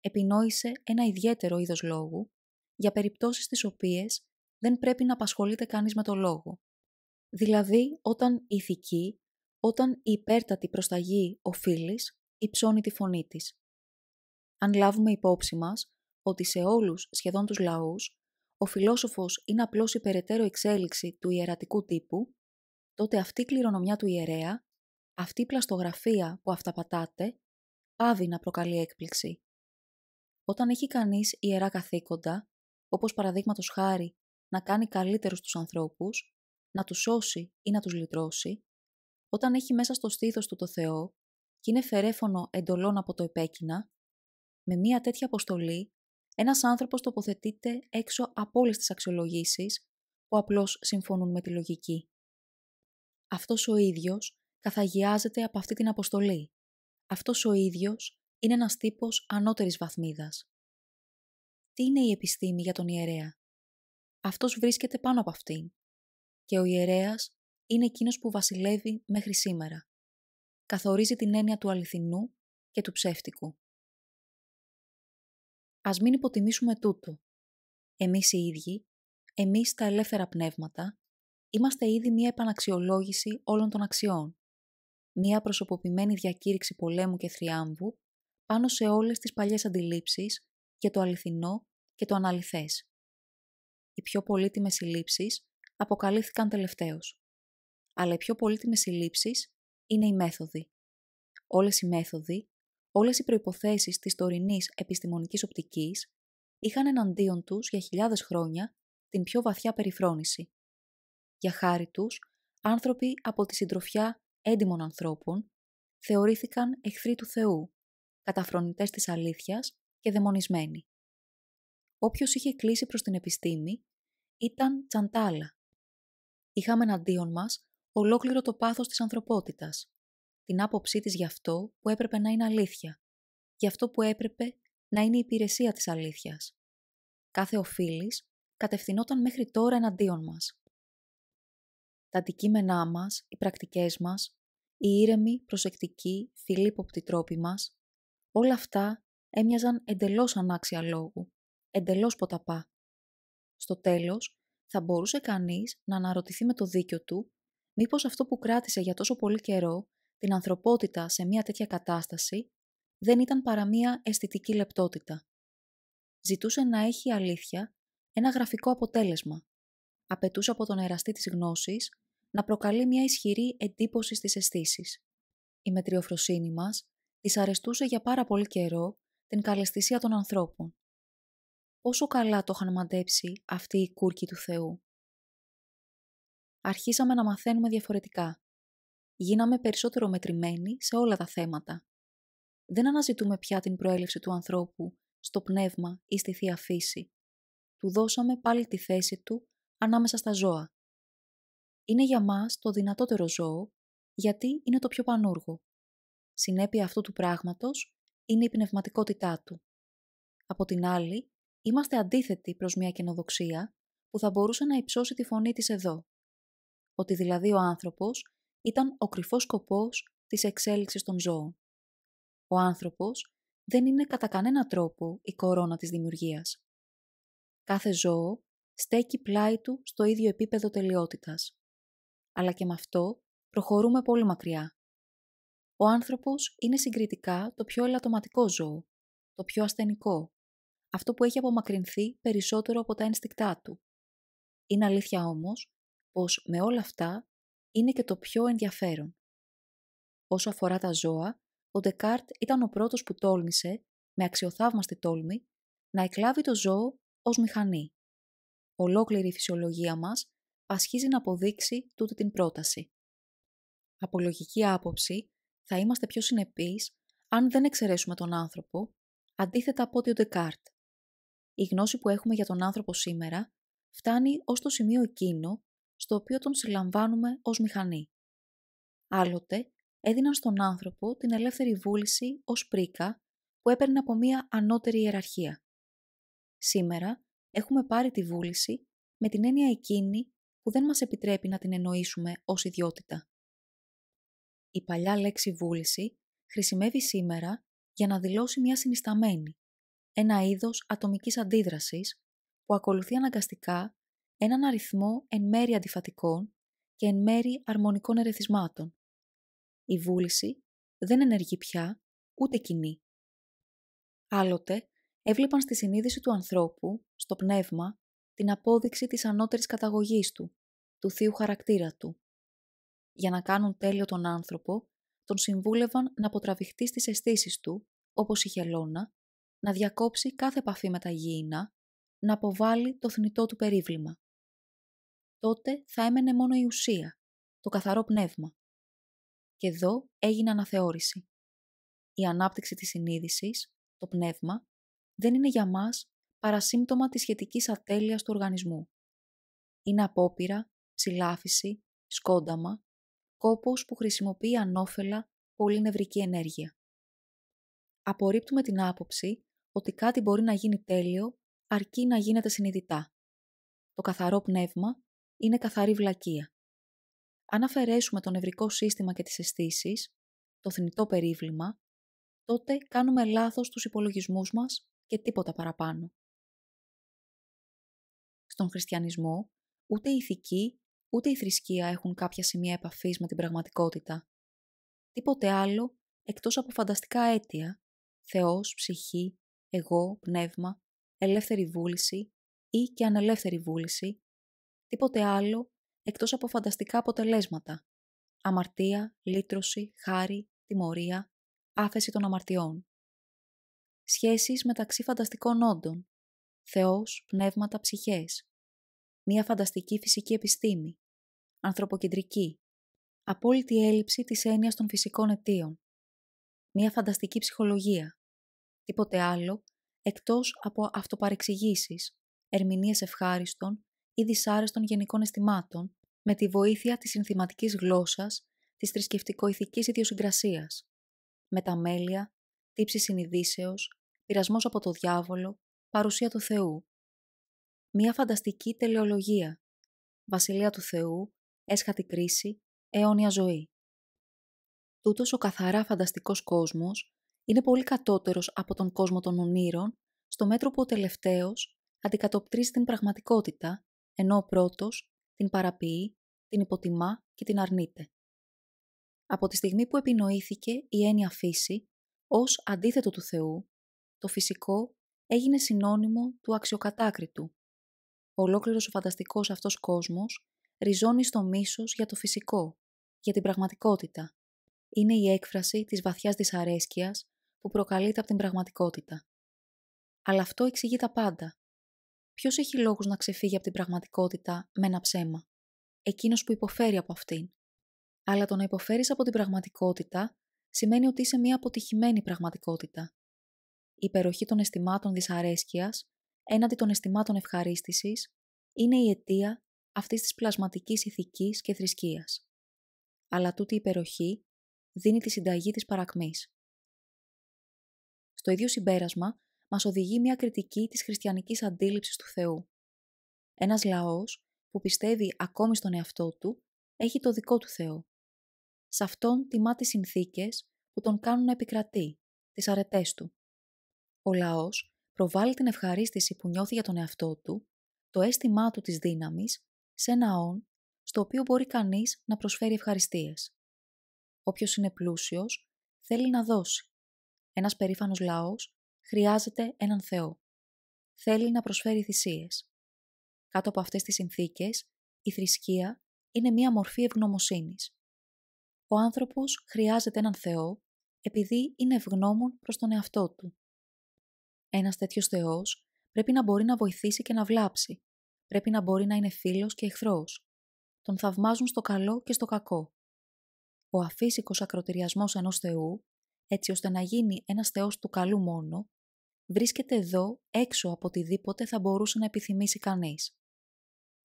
Επινόησε ένα ιδιαίτερο είδος λόγου, για περιπτώσεις τις οποίες δεν πρέπει να απασχολείται κανείς με το λόγο. Δηλαδή όταν η ηθική, όταν η υπέρτατη προσταγή οφείλης υψώνει τη φωνή της. Αν λάβουμε υπόψη μας ότι σε όλους σχεδόν τους λαούς ο φιλόσοφος είναι απλώς η περαιτέρω εξέλιξη του ιερατικού τύπου, τότε αυτή η κληρονομιά του ιερέα, αυτή η πλαστογραφία που αυταπατάται, πάβει να προκαλεί έκπληξη. Όταν έχει κανείς ιερά καθήκοντα, όπως παραδείγματος χάρη να κάνει καλύτερους τους ανθρώπους, να τους σώσει ή να τους λυτρώσει, όταν έχει μέσα στο στήθος του το Θεό και είναι φερέφωνο εντολών από το επέκεινα, με μια τέτοια αποστολή, ένας άνθρωπος τοποθετείται έξω από όλες τις αξιολογήσεις, που απλώς συμφωνούν με τη λογική. Αυτός ο ίδιος καθαγιάζεται από αυτή την αποστολή. Αυτός ο ίδιος είναι ένας τύπος ανώτερης βαθμίδας. Τι είναι η επιστήμη για τον ιερέα? Αυτός βρίσκεται πάνω από αυτήν. Και ο ιερέας είναι εκείνος που βασιλεύει μέχρι σήμερα. Καθορίζει την έννοια του αληθινού και του ψεύτικου. Ας μην υποτιμήσουμε τούτο. Εμείς οι ίδιοι, εμείς τα ελεύθερα πνεύματα, είμαστε ήδη μία επαναξιολόγηση όλων των αξιών. Μία προσωποποιημένη διακήρυξη πολέμου και θριάμβου πάνω σε όλες τις παλιές αντιλήψεις για το αληθινό και το αναληθές. Οι πιο πολύτιμες συλλήψεις αποκαλύφθηκαν τελευταίως. Αλλά οι πιο πολύτιμες συλλήψεις είναι οι μέθοδοι. Όλες οι μέθοδοι, όλες οι προϋποθέσεις της τωρινής επιστημονικής οπτικής είχαν εναντίον τους για χιλιάδες χρόνια την πιο βαθιά περιφρόνηση. Για χάρη τους, άνθρωποι από τη συντροφιά έντιμων ανθρώπων θεωρήθηκαν εχθροί του Θεού, καταφρονητές της αλήθειας και δαιμονισμένοι. Όποιος είχε κλείσει προς την επιστήμη ήταν τσαντάλα. Είχαμε εναντίον μας ολόκληρο το πάθος της ανθρωπότητας, την άποψή της για αυτό που έπρεπε να είναι αλήθεια, για αυτό που έπρεπε να είναι η υπηρεσία της αλήθειας. Κάθε οφείλης κατευθυνόταν μέχρι τώρα εναντίον μας. Τα αντικείμενά μας, οι πρακτικές μας, οι ήρεμοι, προσεκτικοί, φιλίποπτοι τρόποι μας, όλα αυτά έμοιαζαν εντελώς ανάξια λόγου, εντελώς ποταπά. Στο τέλος, θα μπορούσε κανείς να αναρωτηθεί με το δίκιο του μήπως αυτό που κράτησε για τόσο πολύ καιρό την ανθρωπότητα σε μια τέτοια κατάσταση δεν ήταν παρά μια αισθητική λεπτότητα. Ζητούσε να έχει η αλήθεια ένα γραφικό αποτέλεσμα. Απαιτούσε από τον εραστή της γνώσης να προκαλεί μια ισχυρή εντύπωση στις αισθήσεις. Η μετριοφροσύνη μας της αρεστούσε για πάρα πολύ καιρό την καλαισθησία των ανθρώπων. Πόσο καλά το είχαν μαντέψει αυτοί οι κούρκοι του Θεού. Αρχίσαμε να μαθαίνουμε διαφορετικά. Γίναμε περισσότερο μετρημένοι σε όλα τα θέματα. Δεν αναζητούμε πια την προέλευση του ανθρώπου στο πνεύμα ή στη Θεία Φύση. Του δώσαμε πάλι τη θέση του ανάμεσα στα ζώα. Είναι για μας το δυνατότερο ζώο, γιατί είναι το πιο πανούργο. Συνέπεια αυτού του πράγματος είναι η πνευματικότητά του. Από την άλλη, είμαστε αντίθετοι προς μια καινοδοξία που θα μπορούσε να υψώσει τη φωνή της εδώ. Ότι δηλαδή ο άνθρωπος ήταν ο κρυφός σκοπός της εξέλιξης των ζώων. Ο άνθρωπος δεν είναι κατά κανένα τρόπο η κορώνα της δημιουργίας. Κάθε ζώο στέκει πλάι του στο ίδιο επίπεδο τελειότητας. Αλλά και με αυτό προχωρούμε πολύ μακριά. Ο άνθρωπος είναι συγκριτικά το πιο ελαττωματικό ζώο, το πιο ασθενικό, αυτό που έχει απομακρυνθεί περισσότερο από τα ένστικτά του. Είναι αλήθεια όμως πως με όλα αυτά είναι και το πιο ενδιαφέρον. Όσο αφορά τα ζώα, ο Ντεκάρτ ήταν ο πρώτος που τόλμησε, με αξιοθαύμαστη τόλμη, να εκλάβει το ζώο ως μηχανή. Ολόκληρη η φυσιολογία μας πασχίζει να αποδείξει τούτη την πρόταση. Από λογική άποψη, θα είμαστε πιο συνεπείς αν δεν εξαιρέσουμε τον άνθρωπο, αντίθετα από ότι ο Ντεκάρτ. Η γνώση που έχουμε για τον άνθρωπο σήμερα φτάνει ως το σημείο εκείνο στο οποίο τον συλλαμβάνουμε ως μηχανή. Άλλοτε έδιναν στον άνθρωπο την ελεύθερη βούληση ως πρίκα που έπαιρνε από μία ανώτερη ιεραρχία. Σήμερα έχουμε πάρει τη βούληση με την έννοια εκείνη που δεν μας επιτρέπει να την εννοήσουμε ως ιδιότητα. Η παλιά λέξη βούληση χρησιμεύει σήμερα για να δηλώσει μια συνισταμένη, ένα είδος ατομικής αντίδρασης που ακολουθεί αναγκαστικά έναν αριθμό εν μέρει αντιφατικών και εν μέρει αρμονικών ερεθισμάτων. Η βούληση δεν ενεργεί πια ούτε κινεί. Άλλοτε έβλεπαν στη συνείδηση του ανθρώπου, στο πνεύμα, την απόδειξη της ανώτερης καταγωγής του, του θείου χαρακτήρα του. Για να κάνουν τέλειο τον άνθρωπο, τον συμβούλευαν να αποτραβηχτεί στις αισθήσεις του, όπως η χελώνα, να διακόψει κάθε επαφή με τα γήινα, να αποβάλει το θνητό του περίβλημα. Τότε θα έμενε μόνο η ουσία, το καθαρό πνεύμα. Και εδώ έγινε αναθεώρηση. Η ανάπτυξη της συνείδησης, το πνεύμα, δεν είναι για μας παρά σύμπτωμα της σχετικής ατέλειας του οργανισμού. Είναι απόπειρα, ψηλάφιση, σκόνταμα, κόπος που χρησιμοποιεί ανώφελα πολύ νευρική ενέργεια. Απορρίπτουμε την άποψη ότι κάτι μπορεί να γίνει τέλειο αρκεί να γίνεται συνειδητά. Το καθαρό πνεύμα είναι καθαρή βλακεία. Αν αφαιρέσουμε το νευρικό σύστημα και τις αισθήσεις, το θνητό περίβλημα, τότε κάνουμε λάθος στους υπολογισμούς μας και τίποτα παραπάνω. Στον χριστιανισμό, ούτε η ηθική, ούτε η θρησκεία έχουν κάποια σημεία επαφής με την πραγματικότητα. Τίποτε άλλο εκτός από φανταστικά αίτια, Θεός, ψυχή, εγώ, πνεύμα, ελεύθερη βούληση ή και ανελεύθερη βούληση, τίποτε άλλο εκτός από φανταστικά αποτελέσματα, αμαρτία, λύτρωση, χάρη, τιμωρία, άφεση των αμαρτιών. Σχέσεις μεταξύ φανταστικών όντων, Θεός, πνεύματα, ψυχές, μία φανταστική φυσική επιστήμη, ανθρωποκεντρική, απόλυτη έλλειψη της έννοιας των φυσικών αιτίων, μία φανταστική ψυχολογία, τίποτε άλλο εκτός από αυτοπαρεξηγήσεις, ερμηνείες ευχάριστων ή δυσάρεστων γενικών αισθημάτων με τη βοήθεια της συνθηματικής γλώσσας της θρησκευτικο-ηθικής ιδιοσυγκρασίας, μεταμέλεια, τύψη συνειδήσεως, πειρασμός από το διάβολο, παρουσία του Θεού. Μία φανταστική τελεολογία, βασιλεία του Θεού, έσχατη κρίση, αιώνια ζωή. Τούτος ο καθαρά φανταστικός κόσμος είναι πολύ κατώτερος από τον κόσμο των ονείρων, στο μέτρο που ο τελευταίος αντικατοπτρίζει την πραγματικότητα, ενώ ο πρώτος την παραποιεί, την υποτιμά και την αρνείται. Από τη στιγμή που επινοήθηκε η έννοια φύση, ως αντίθετο του Θεού, το φυσικό έγινε συνώνυμο του αξιοκατάκριτου. Ολόκληρος ο φανταστικός αυτός κόσμος ριζώνει στο μίσος για το φυσικό, για την πραγματικότητα. Είναι η έκφραση της βαθιάς δυσαρέσκειας που προκαλείται από την πραγματικότητα. Αλλά αυτό εξηγεί τα πάντα. Ποιος έχει λόγους να ξεφύγει από την πραγματικότητα με ένα ψέμα? Εκείνος που υποφέρει από αυτήν. Αλλά το να υποφέρεις από την πραγματικότητα σημαίνει ότι είσαι μια αποτυχημένη πραγματικότητα. Η υπεροχή των αισθημάτων δυσαρέσκειας έναντι των αισθημάτων ευχαρίστησης είναι η αιτία αυτής της πλασματικής ηθικής και θρησκείας. Αλλά τούτη η υπεροχή δίνει τη συνταγή της παρακμής. Στο ίδιο συμπέρασμα μας οδηγεί μια κριτική της χριστιανικής αντίληψης του Θεού. Ένας λαός που πιστεύει ακόμη στον εαυτό του έχει το δικό του Θεό. Σε αυτόν τιμά τις συνθήκες που τον κάνουν να επικρατεί, τις αρετές του. Ο λαός προβάλλει την ευχαρίστηση που νιώθει για τον εαυτό του, το αίσθημά του της δύναμης, σε ένα όν, στο οποίο μπορεί κανείς να προσφέρει ευχαριστίες. Όποιος είναι πλούσιος, θέλει να δώσει. Ένας περήφανος λαός χρειάζεται έναν Θεό. Θέλει να προσφέρει θυσίες. Κάτω από αυτές τις συνθήκες, η θρησκεία είναι μία μορφή ευγνωμοσύνης. Ο άνθρωπος χρειάζεται έναν Θεό επειδή είναι ευγνώμων προς τον εαυτό του. Ένας τέτοιος Θεός πρέπει να μπορεί να βοηθήσει και να βλάψει. Πρέπει να μπορεί να είναι φίλος και εχθρός. Τον θαυμάζουν στο καλό και στο κακό. Ο αφύσικος ακροτηριασμός ενός Θεού, έτσι ώστε να γίνει ένας Θεός του καλού μόνο, βρίσκεται εδώ έξω από οτιδήποτε θα μπορούσε να επιθυμήσει κανείς.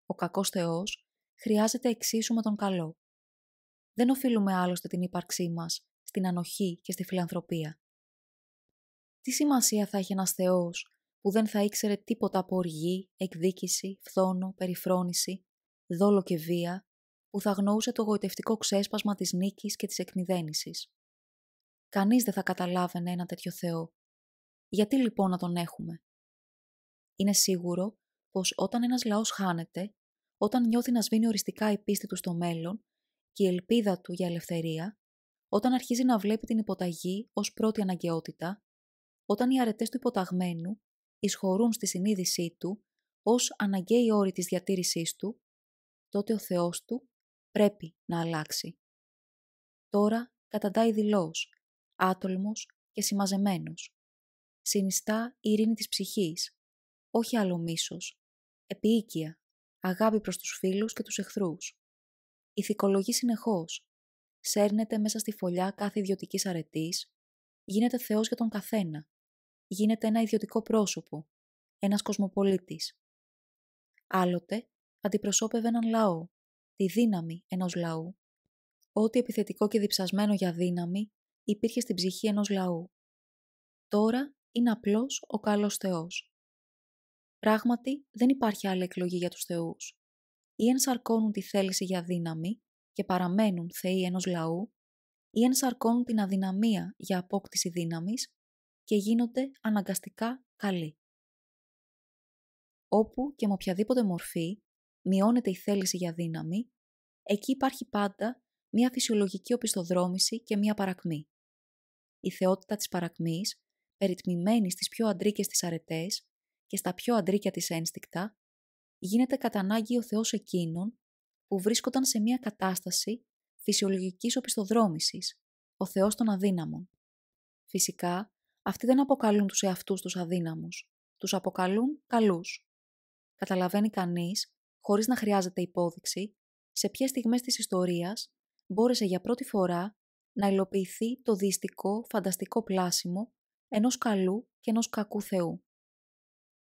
Ο κακός Θεός χρειάζεται εξίσου με τον καλό. Δεν οφείλουμε άλλωστε την ύπαρξή μας στην ανοχή και στη φιλανθρωπία. Τι σημασία θα έχει ένας Θεός που δεν θα ήξερε τίποτα από οργή, εκδίκηση, φθόνο, περιφρόνηση, δόλο και βία, που θα αγνοούσε το γοητευτικό ξέσπασμα της νίκης και της εκμηδένησης? Κανείς δεν θα καταλάβαινε ένα τέτοιο Θεό. Γιατί λοιπόν να τον έχουμε? Είναι σίγουρο πως όταν ένας λαός χάνεται, όταν νιώθει να σβήνει οριστικά η πίστη του στο μέλλον και η ελπίδα του για ελευθερία, όταν αρχίζει να βλέπει την υποταγή ως πρώτη αναγκαιότητα, όταν οι αρετές του υποταγμένου εισχωρούν στη συνείδησή του ως αναγκαίοι όροι της διατήρησής του, τότε ο Θεός του πρέπει να αλλάξει. Τώρα καταντάει δειλώς, άτολμος και συμμαζεμένος. Συνιστά η ειρήνη της ψυχής, όχι άλλο μίσος, επίοικια, αγάπη προς τους φίλους και τους εχθρούς. Ηθικολογεί συνεχώς, σέρνεται μέσα στη φωλιά κάθε ιδιωτικής αρετής, γίνεται Θεός για τον καθένα, γίνεται ένα ιδιωτικό πρόσωπο, ένας κοσμοπολίτης. Άλλοτε αντιπροσώπευε έναν λαό, τη δύναμη ενός λαού. Ό,τι επιθετικό και διψασμένο για δύναμη υπήρχε στην ψυχή ενός λαού. Τώρα είναι απλώς ο καλός Θεός. Πράγματι, δεν υπάρχει άλλη εκλογή για τους θεούς. Ή ενσαρκώνουν τη θέληση για δύναμη και παραμένουν θεοί ενός λαού, ή ενσαρκώνουν την αδυναμία για απόκτηση δύναμης και γίνονται αναγκαστικά καλοί. Όπου και με οποιαδήποτε μορφή μειώνεται η θέληση για δύναμη, εκεί υπάρχει πάντα μια φυσιολογική οπισθοδρόμηση και μια παρακμή. Η θεότητα της παρακμής, περιτμημένη στις πιο αντρίκες της αρετές και στα πιο αντρίκια της ένστικτα, γίνεται κατά ανάγκη ο Θεός εκείνων που βρίσκονταν σε μια κατάσταση φυσιολογικής οπισθοδρόμησης, ο Θεός των αδύναμων. Φυσικά, αυτοί δεν αποκαλούν τους εαυτούς τους αδύναμους, τους αποκαλούν καλούς. Καταλαβαίνει κανείς, χωρίς να χρειάζεται υπόδειξη, σε ποιες στιγμές της ιστορίας μπόρεσε για πρώτη φορά να υλοποιηθεί το δειστικό, φανταστικό πλάσιμο ενός καλού και ενός κακού Θεού.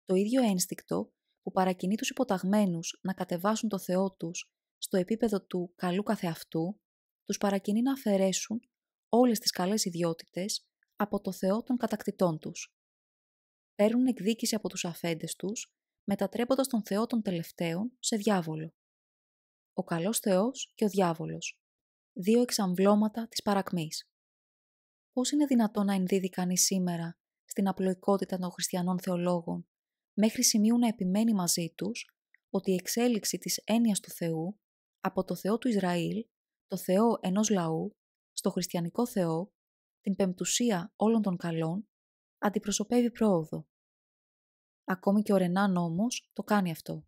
Το ίδιο ένστικτο που παρακινεί τους υποταγμένους να κατεβάσουν το Θεό τους στο επίπεδο του καλού καθεαυτού, τους παρακινεί να αφαιρέσουν όλες τις καλές ιδιότητες από το Θεό των κατακτητών τους. Παίρνουν εκδίκηση από τους αφέντες τους, μετατρέποντας τον Θεό των τελευταίων σε διάβολο. Ο καλός Θεός και ο διάβολος. Δύο εξαμβλώματα της παρακμής. Πώς είναι δυνατόν να ενδίδει κανείς σήμερα στην απλοϊκότητα των χριστιανών θεολόγων, μέχρι σημείου να επιμένει μαζί τους ότι η εξέλιξη της έννοιας του Θεού από το Θεό του Ισραήλ, το Θεό ενός λαού, στο χριστιανικό Θεό, την πεμπτουσία όλων των καλών, αντιπροσωπεύει πρόοδο. Ακόμη και ο Ρενάν όμως το κάνει αυτό.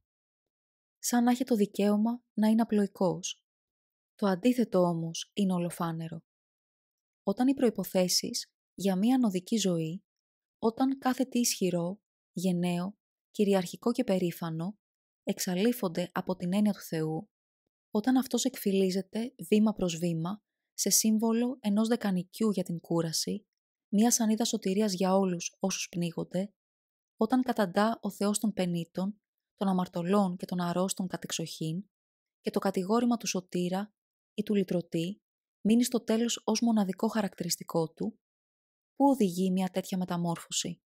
Σαν να έχει το δικαίωμα να είναι απλοϊκός. Το αντίθετο όμως είναι ολοφάνερο. Όταν οι προϋποθέσεις για μία ανωδική ζωή, όταν κάθε τι ισχυρό, γενναίο, κυριαρχικό και περήφανο, εξαλείφονται από την έννοια του Θεού, όταν αυτός εκφυλίζεται βήμα προς βήμα σε σύμβολο ενός δεκανικιού για την κούραση, μία σανίδα σωτηρίας για όλους όσους πνίγονται, όταν καταντά ο Θεός των πενήτων, των αμαρτωλών και των αρρώστων κατεξοχήν και το κατηγόρημα του σωτήρα ή του λυτρωτή μείνει στο τέλος ως μοναδικό χαρακτηριστικό του, πού οδηγεί μια τέτοια μεταμόρφωση?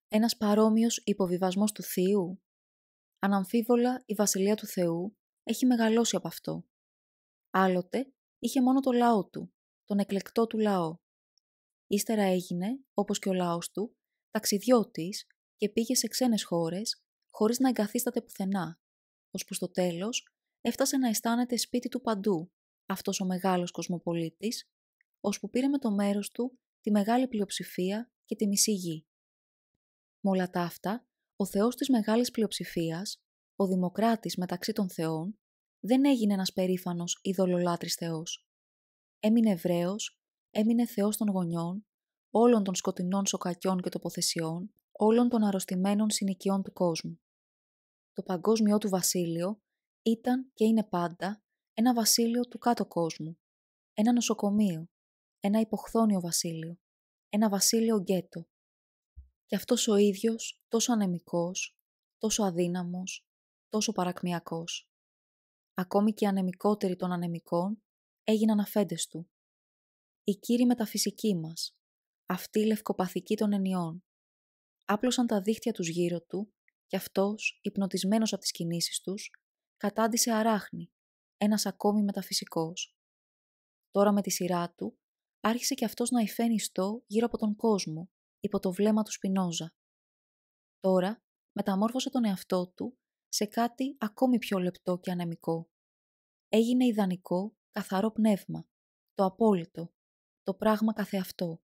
Ένας παρόμοιος υποβιβασμός του Θείου? Αναμφίβολα η Βασιλεία του Θεού έχει μεγαλώσει από αυτό. Άλλοτε είχε μόνο το λαό του, τον εκλεκτό του λαό. Ύστερα έγινε, όπως και ο λαός του, ταξιδιώτης και πήγε σε ξένες χώρες χωρίς να εγκαθίσταται πουθενά, ώσπου στο τέλος έφτασε να αισθάνεται σπίτι του παντού αυτός ο μεγάλος κοσμοπολίτης, ώσπου πήρε με το μέρος του τη μεγάλη πλειοψηφία και τη μισή γη. Με όλα τα αυτά, ο Θεός της μεγάλης πλειοψηφίας, ο Δημοκράτης μεταξύ των θεών, δεν έγινε ένας περήφανος ειδωλολάτρης Θεός. Έμεινε Εβραίος, έμεινε Θεός των γονιών, όλων των σκοτεινών σοκακιών και τοποθεσιών, όλων των αρρωστημένων συνοικιών του κόσμου. Το παγκόσμιό του βασίλειο ήταν και είναι πάντα ένα βασίλειο του κάτω κόσμου, ένα νοσοκομείο, ένα υποχθόνιο βασίλειο, ένα βασίλειο γκέτο. Και αυτός ο ίδιος τόσο ανεμικός, τόσο αδύναμος, τόσο παρακμιακός. Ακόμη και οι ανεμικότεροι των ανεμικών έγιναν αφέντες του. Οι κύριοι μεταφυσικοί μας, αυτοί οι λευκοπαθικοί των ενιών, άπλωσαν τα δίχτυα τους γύρω του και αυτός, υπνοτισμένος από τις κινήσεις τους, κατάντησε αράχνη, ένας ακόμη μεταφυσικός. Τώρα με τη σειρά του, άρχισε και αυτός να υφαίνει ιστό γύρω από τον κόσμο, υπό το βλέμμα του Σπινόζα. Τώρα μεταμόρφωσε τον εαυτό του σε κάτι ακόμη πιο λεπτό και ανεμικό. Έγινε ιδανικό, καθαρό πνεύμα, το απόλυτο, το πράγμα καθεαυτό.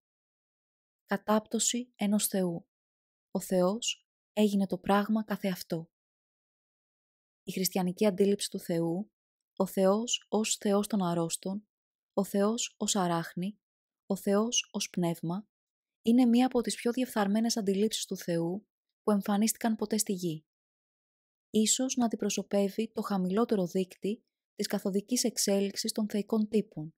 Κατάπτωση ενός Θεού. Ο Θεός έγινε το πράγμα καθεαυτό. Η χριστιανική αντίληψη του Θεού, ο Θεός ως Θεός των αρρώστων, ο Θεός ως αράχνη, ο Θεός ως πνεύμα, είναι μία από τις πιο διεφθαρμένες αντιλήψεις του Θεού που εμφανίστηκαν ποτέ στη γη. Ίσως να αντιπροσωπεύει το χαμηλότερο δείκτη της καθοδικής εξέλιξης των θεϊκών τύπων.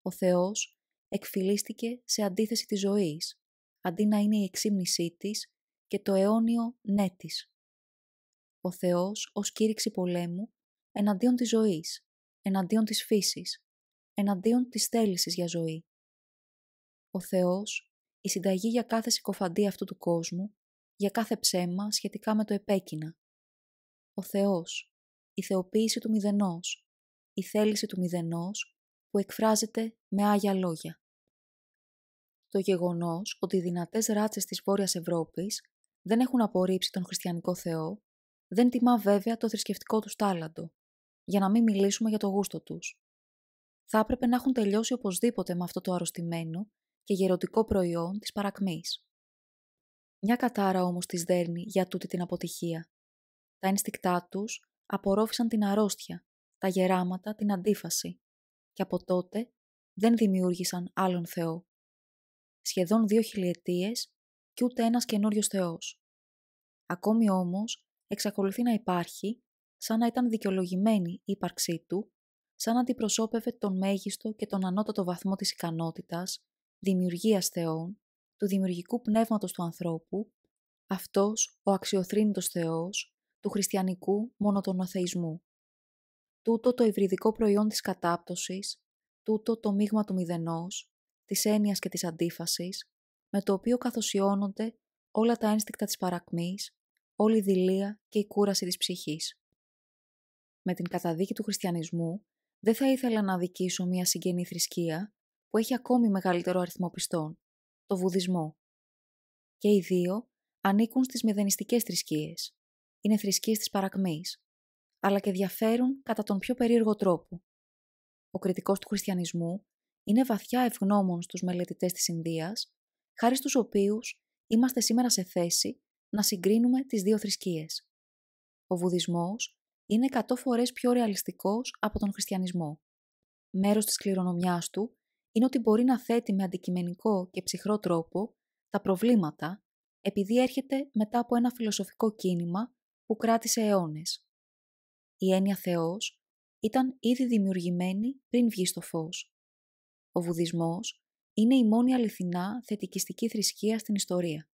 Ο Θεός εκφυλίστηκε σε αντίθεση της ζωής, αντί να είναι η εξύμνησή της και το αιώνιο ναι της. Ο Θεός ως κήρυξη πολέμου εναντίον της ζωής, εναντίον της φύσης, εναντίον της θέλησης για ζωή. Ο Θεός, η συνταγή για κάθε συκοφαντία αυτού του κόσμου, για κάθε ψέμα σχετικά με το επέκεινα. Ο Θεός, η θεοποίηση του μηδενός, η θέληση του μηδενός που εκφράζεται με άγια λόγια. Το γεγονός ότι οι δυνατές ράτσες της Βόρειας Ευρώπης δεν έχουν απορρίψει τον χριστιανικό Θεό, δεν τιμά βέβαια το θρησκευτικό τους τάλαντο, για να μην μιλήσουμε για το γούστο τους. Θα έπρεπε να έχουν τελειώσει οπωσδήποτε με αυτό το αρρωστημένο και γερωτικό προϊόν της παρακμής. Μια κατάρα όμως τις δέρνει για τούτη την αποτυχία. Τα ένστικτά τους απορρόφησαν την αρρώστια, τα γεράματα την αντίφαση και από τότε δεν δημιούργησαν άλλον Θεό. Σχεδόν 2 χιλιετίες κι ούτε ένας καινούριος Θεός. Ακόμη όμως εξακολουθεί να υπάρχει σαν να ήταν δικαιολογημένη η ύπαρξή του, σαν να αντιπροσώπευε τον μέγιστο και τον ανώτατο βαθμό της ικανότητας, δημιουργίας θεών, του δημιουργικού πνεύματος του ανθρώπου, αυτός ο αξιοθρήνητος Θεός του χριστιανικού μονοτονοθεϊσμού. Τούτο το υβριδικό προϊόν της κατάπτωσης, τούτο το μείγμα του μηδενός, της έννοιας και της αντίφασης, με το οποίο καθοσιώνονται όλα τα ένστικτα της παρακμής, όλη η δειλία και η κούραση της ψυχής. Με την καταδίκη του χριστιανισμού, δεν θα ήθελα να αδικήσω μια συγγενή θρησκεία που έχει ακόμη μεγαλύτερο αριθμό πιστών, το βουδισμό. Και οι δύο ανήκουν στις μηδενιστικές θρησκείες. Είναι θρησκείες της παρακμής, αλλά και διαφέρουν κατά τον πιο περίεργο τρόπο. Ο κριτικός του χριστιανισμού είναι βαθιά ευγνώμων στους μελετητές της Ινδίας, χάρη στους οποίους είμαστε σήμερα σε θέση να συγκρίνουμε τις δύο θρησκείες. Ο βουδισμός είναι 100 φορές πιο ρεαλιστικός από τον χριστιανισμό. Μέρος της κληρονομιάς του είναι ότι μπορεί να θέτει με αντικειμενικό και ψυχρό τρόπο τα προβλήματα, επειδή έρχεται μετά από ένα φιλοσοφικό κίνημα που κράτησε αιώνες. Η έννοια Θεός ήταν ήδη δημιουργημένη πριν βγει στο φως. Ο βουδισμός είναι η μόνη αληθινά θετικιστική θρησκεία στην ιστορία.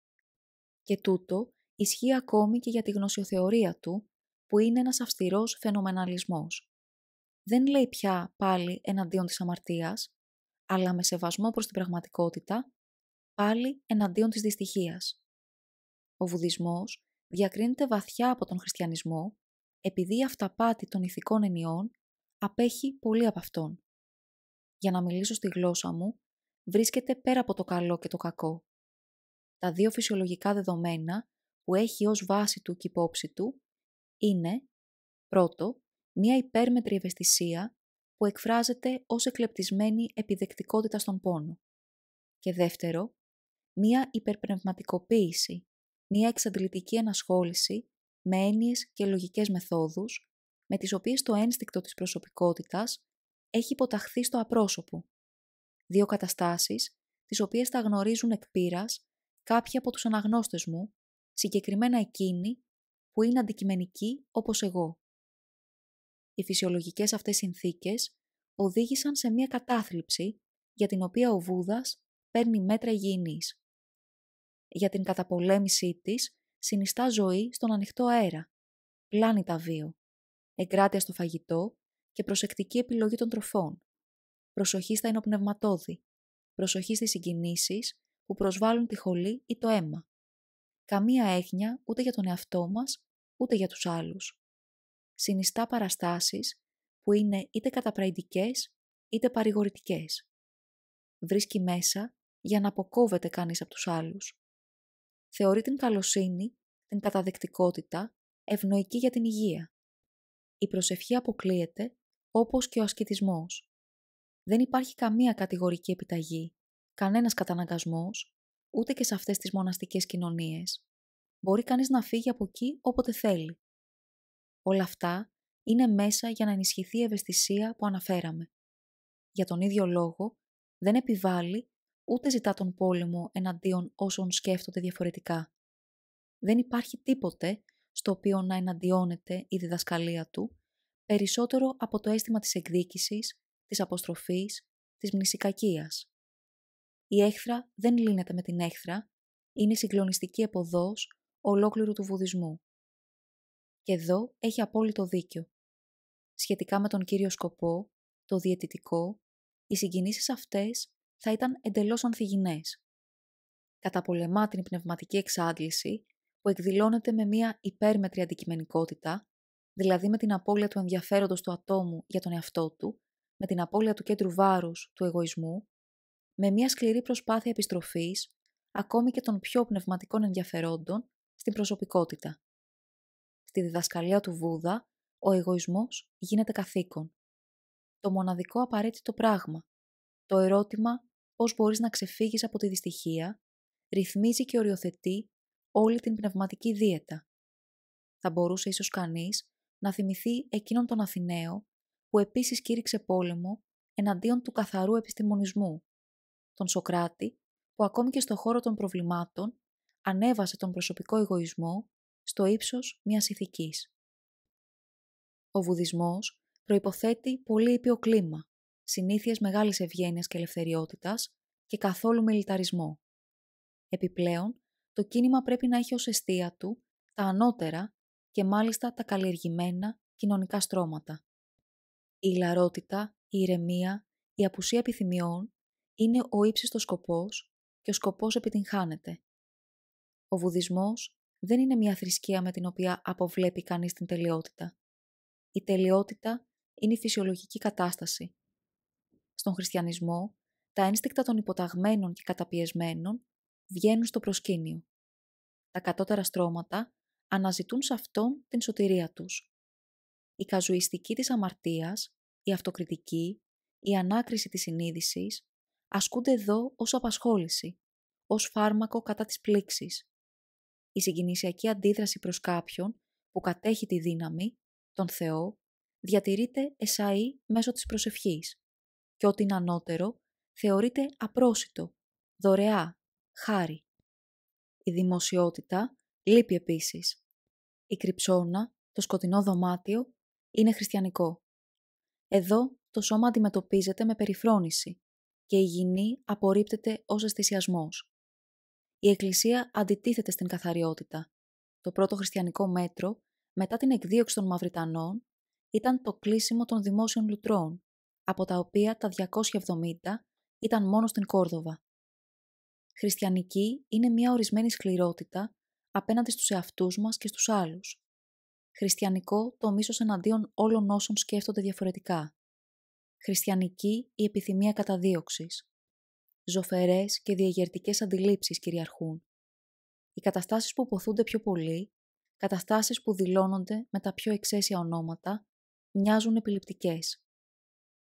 Και τούτο ισχύει ακόμη και για τη γνωσιοθεωρία του, που είναι ένας αυστηρός φαινομεναλισμός. Δεν λέει πια πάλι εναντίον της αμαρτίας, αλλά με σεβασμό προς την πραγματικότητα, πάλι εναντίον της δυστυχίας. Ο βουδισμός διακρίνεται βαθιά από τον χριστιανισμό, επειδή η αυταπάτη των ηθικών ενιών απέχει πολύ από αυτόν. Για να μιλήσω στη γλώσσα μου, βρίσκεται πέρα από το καλό και το κακό. Τα δύο φυσιολογικά δεδομένα που έχει ως βάση του και υπόψη του είναι, πρώτο, μία υπέρμετρη ευαισθησία που εκφράζεται ως εκλεπτισμένη επιδεκτικότητα στον πόνο. Και δεύτερο, μία υπερπνευματικοποίηση, μία εξαντλητική ενασχόληση με έννοιες και λογικές μεθόδους, με τις οποίες το ένστικτο της προσωπικότητας έχει υποταχθεί στο απρόσωπο. Δύο καταστάσεις, τις οποίες τα γνωρίζουν εκ πείρας κάποιοι από τους αναγνώστες μου, συγκεκριμένα εκείνοι που είναι αντικειμενικοί όπως εγώ. Οι φυσιολογικές αυτές συνθήκες οδήγησαν σε μία κατάθλιψη για την οποία ο Βούδας παίρνει μέτρα υγιεινής. Για την καταπολέμησή της συνιστά ζωή στον ανοιχτό αέρα, πλάνητα βίο, εγκράτεια στο φαγητό και προσεκτική επιλογή των τροφών, προσοχή στα υνοπνευματώδη, προσοχή στις συγκινήσεις που προσβάλλουν τη χολή ή το αίμα. Καμία έγνοια ούτε για τον εαυτό μας, ούτε για τους άλλους. Συνιστά παραστάσεις που είναι είτε καταπραϊντικές, είτε παρηγορητικές. Βρίσκει μέσα για να αποκόβεται κανείς από τους άλλους. Θεωρεί την καλοσύνη, την καταδεκτικότητα, ευνοϊκή για την υγεία. Η προσευχή αποκλείεται, όπως και ο ασκητισμός. Δεν υπάρχει καμία κατηγορική επιταγή, κανένας καταναγκασμός, ούτε και σε αυτές τις μοναστικές κοινωνίες. Μπορεί κανείς να φύγει από εκεί όποτε θέλει. Όλα αυτά είναι μέσα για να ενισχυθεί η ευαισθησία που αναφέραμε. Για τον ίδιο λόγο, δεν επιβάλλει ούτε ζητά τον πόλεμο εναντίον όσων σκέφτονται διαφορετικά. Δεν υπάρχει τίποτε στο οποίο να εναντιώνεται η διδασκαλία του, περισσότερο από το αίσθημα της εκδίκησης, της αποστροφής, της μνησικακίας. Η έχθρα δεν λύνεται με την έχθρα, είναι η συγκλονιστική επωδός ολόκληρου του βουδισμού. Και εδώ έχει απόλυτο δίκιο. Σχετικά με τον κύριο σκοπό, το διαιτητικό, οι συγκινήσεις αυτές θα ήταν εντελώς ανθυγιεινές. Καταπολεμά την πνευματική εξάντληση που εκδηλώνεται με μια υπέρμετρη αντικειμενικότητα, δηλαδή με την απώλεια του ενδιαφέροντος του ατόμου για τον εαυτό του, με την απώλεια του κέντρου βάρους, του εγωισμού, με μια σκληρή προσπάθεια επιστροφής, ακόμη και των πιο πνευματικών ενδιαφερόντων, στην προσωπικότητα. Στη διδασκαλία του Βούδα, ο εγωισμός γίνεται καθήκον. Το μοναδικό απαραίτητο πράγμα, το ερώτημα πώς μπορείς να ξεφύγεις από τη δυστυχία, ρυθμίζει και οριοθετεί όλη την πνευματική δίαιτα. Θα μπορούσε ίσως κανείς να θυμηθεί εκείνον τον Αθηναίο που επίσης κήρυξε πόλεμο εναντίον του καθαρού επιστημονισμού, τον Σωκράτη που ακόμη και στο χώρο των προβλημάτων ανέβασε τον προσωπικό εγωισμό στο ύψος μιας ηθικής. Ο Βουδισμός προϋποθέτει πολύ ήπιο κλίμα, συνήθειες μεγάλης ευγένειας και ελευθεριότητας και καθόλου μιλιταρισμό. Επιπλέον, το κίνημα πρέπει να έχει ως εστία του τα ανώτερα και μάλιστα τα καλλιεργημένα κοινωνικά στρώματα. Η ηλαρότητα, η ηρεμία, η απουσία επιθυμιών είναι ο ύψιστος σκοπός και ο σκοπός επιτυγχάνεται. Ο Βουδισμός δεν είναι μια θρησκεία με την οποία αποβλέπει κανείς την τελειότητα. Η τελειότητα είναι η φυσιολογική κατάσταση. Στον χριστιανισμό, τα ένστικτα των υποταγμένων και καταπιεσμένων βγαίνουν στο προσκήνιο. Τα κατώτερα στρώματα αναζητούν σε αυτόν την σωτηρία τους. Η καζουιστική της αμαρτίας, η αυτοκριτική, η ανάκριση της συνείδησης ασκούνται εδώ ως απασχόληση, ως φάρμακο κατά της πλήξης. Η συγκινησιακή αντίδραση προς κάποιον που κατέχει τη δύναμη, τον Θεό, διατηρείται εσαΐ μέσω της προσευχής και ό,τι είναι ανώτερο θεωρείται απρόσιτο, δωρεά, χάρη. Η δημοσιότητα λείπει επίσης. Η κρυψώνα, το σκοτεινό δωμάτιο, είναι χριστιανικό. Εδώ το σώμα αντιμετωπίζεται με περιφρόνηση και η γυνή απορρίπτεται ως αισθησιασμός. Η Εκκλησία αντιτίθεται στην καθαριότητα. Το πρώτο χριστιανικό μέτρο, μετά την εκδίωξη των Μαυριτανών, ήταν το κλείσιμο των δημόσιων λουτρών, από τα οποία τα 270 ήταν μόνο στην Κόρδοβα. Χριστιανική είναι μια ορισμένη σκληρότητα απέναντι στους εαυτούς μας και στους άλλους. Χριστιανικό το μίσος εναντίον όλων όσων σκέφτονται διαφορετικά. Χριστιανική η επιθυμία καταδίωξης. Ζωφερές και διεγερτικές αντιλήψεις κυριαρχούν. Οι καταστάσεις που ποθούνται πιο πολύ, καταστάσεις που δηλώνονται με τα πιο εξαίσια ονόματα, μοιάζουν επιληπτικές.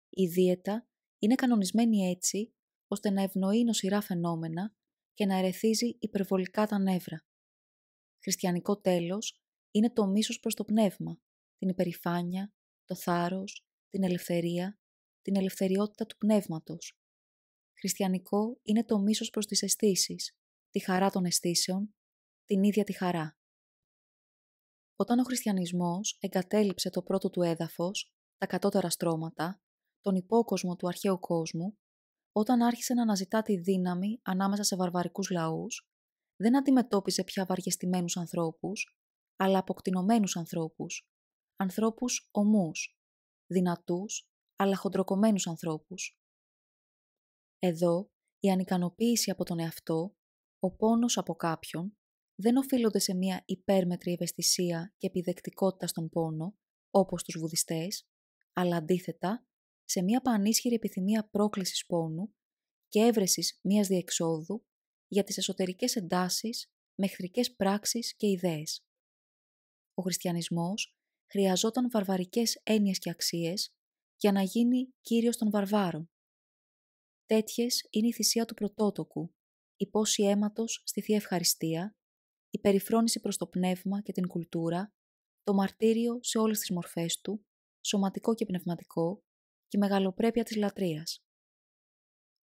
Η δίαιτα είναι κανονισμένη έτσι, ώστε να ευνοεί νοσηρά φαινόμενα και να ερεθίζει υπερβολικά τα νεύρα. Χριστιανικό τέλος είναι το μίσος προς το πνεύμα, την υπερηφάνεια, το θάρρος, την ελευθερία, την ελευθεριότητα του πνεύματος. Χριστιανικό είναι το μίσος προς τις αισθήσεις, τη χαρά των αισθήσεων, την ίδια τη χαρά. Όταν ο χριστιανισμός εγκατέλειψε το πρώτο του έδαφος, τα κατώτερα στρώματα, τον υπόκοσμο του αρχαίου κόσμου, όταν άρχισε να αναζητά τη δύναμη ανάμεσα σε βαρβαρικούς λαούς, δεν αντιμετώπιζε πια βαριεστημένους ανθρώπους, αλλά αποκτηνωμένους ανθρώπους, ανθρώπους ομούς, δυνατούς, αλλά χοντροκομμένους ανθρώπους. Εδώ, η ανικανοποίηση από τον εαυτό, ο πόνος από κάποιον, δεν οφείλονται σε μια υπέρμετρη ευαισθησία και επιδεκτικότητα στον πόνο, όπως τους βουδιστές, αλλά αντίθετα, σε μια πανίσχυρη επιθυμία πρόκλησης πόνου και έβρεσης μιας διεξόδου για τις εσωτερικές εντάσεις με εχθρικές πράξεις και ιδέες. Ο χριστιανισμός χρειαζόταν βαρβαρικές έννοιες και αξίες για να γίνει κύριος των βαρβάρων. Τέτοιες είναι η θυσία του πρωτότοκου, η πόση αίματος στη Θεία Ευχαριστία, η περιφρόνηση προς το πνεύμα και την κουλτούρα, το μαρτύριο σε όλες τις μορφές του, σωματικό και πνευματικό, και η μεγαλοπρέπεια της λατρείας.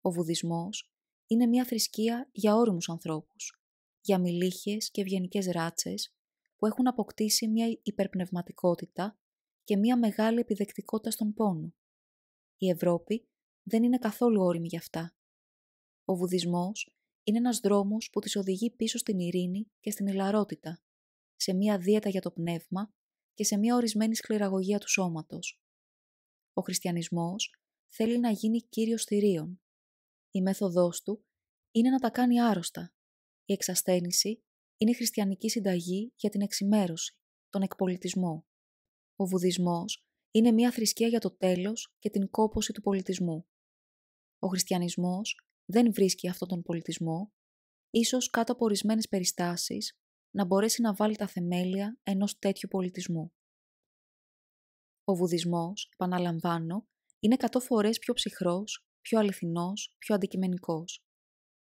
Ο Βουδισμός είναι μια θρησκεία για όριμους ανθρώπους, για μιλίχιες και ευγενικές ράτσες που έχουν αποκτήσει μια υπερπνευματικότητα και μια μεγάλη επιδεκτικότητα στον πόνο. Η Ευρώπη δεν είναι καθόλου όριμη γι' αυτά. Ο Βουδισμός είναι ένας δρόμος που τις οδηγεί πίσω στην ειρήνη και στην ηλαρότητα, σε μια δίαιτα για το πνεύμα και σε μια ορισμένη σκληραγωγία του σώματος. Ο χριστιανισμός θέλει να γίνει κύριος θηρίων. Η μέθοδός του είναι να τα κάνει άρρωστα. Η εξασθένηση είναι η χριστιανική συνταγή για την εξημέρωση, τον εκπολιτισμό. Ο Βουδισμός είναι μια θρησκεία για το τέλος και την κόπωση του πολιτισμού. Ο χριστιανισμός δεν βρίσκει αυτόν τον πολιτισμό, ίσως κάτω από ορισμένες περιστάσεις, να μπορέσει να βάλει τα θεμέλια ενός τέτοιου πολιτισμού. Ο Βουδισμός, επαναλαμβάνω, είναι 100 φορές πιο ψυχρός, πιο αληθινός, πιο αντικειμενικός.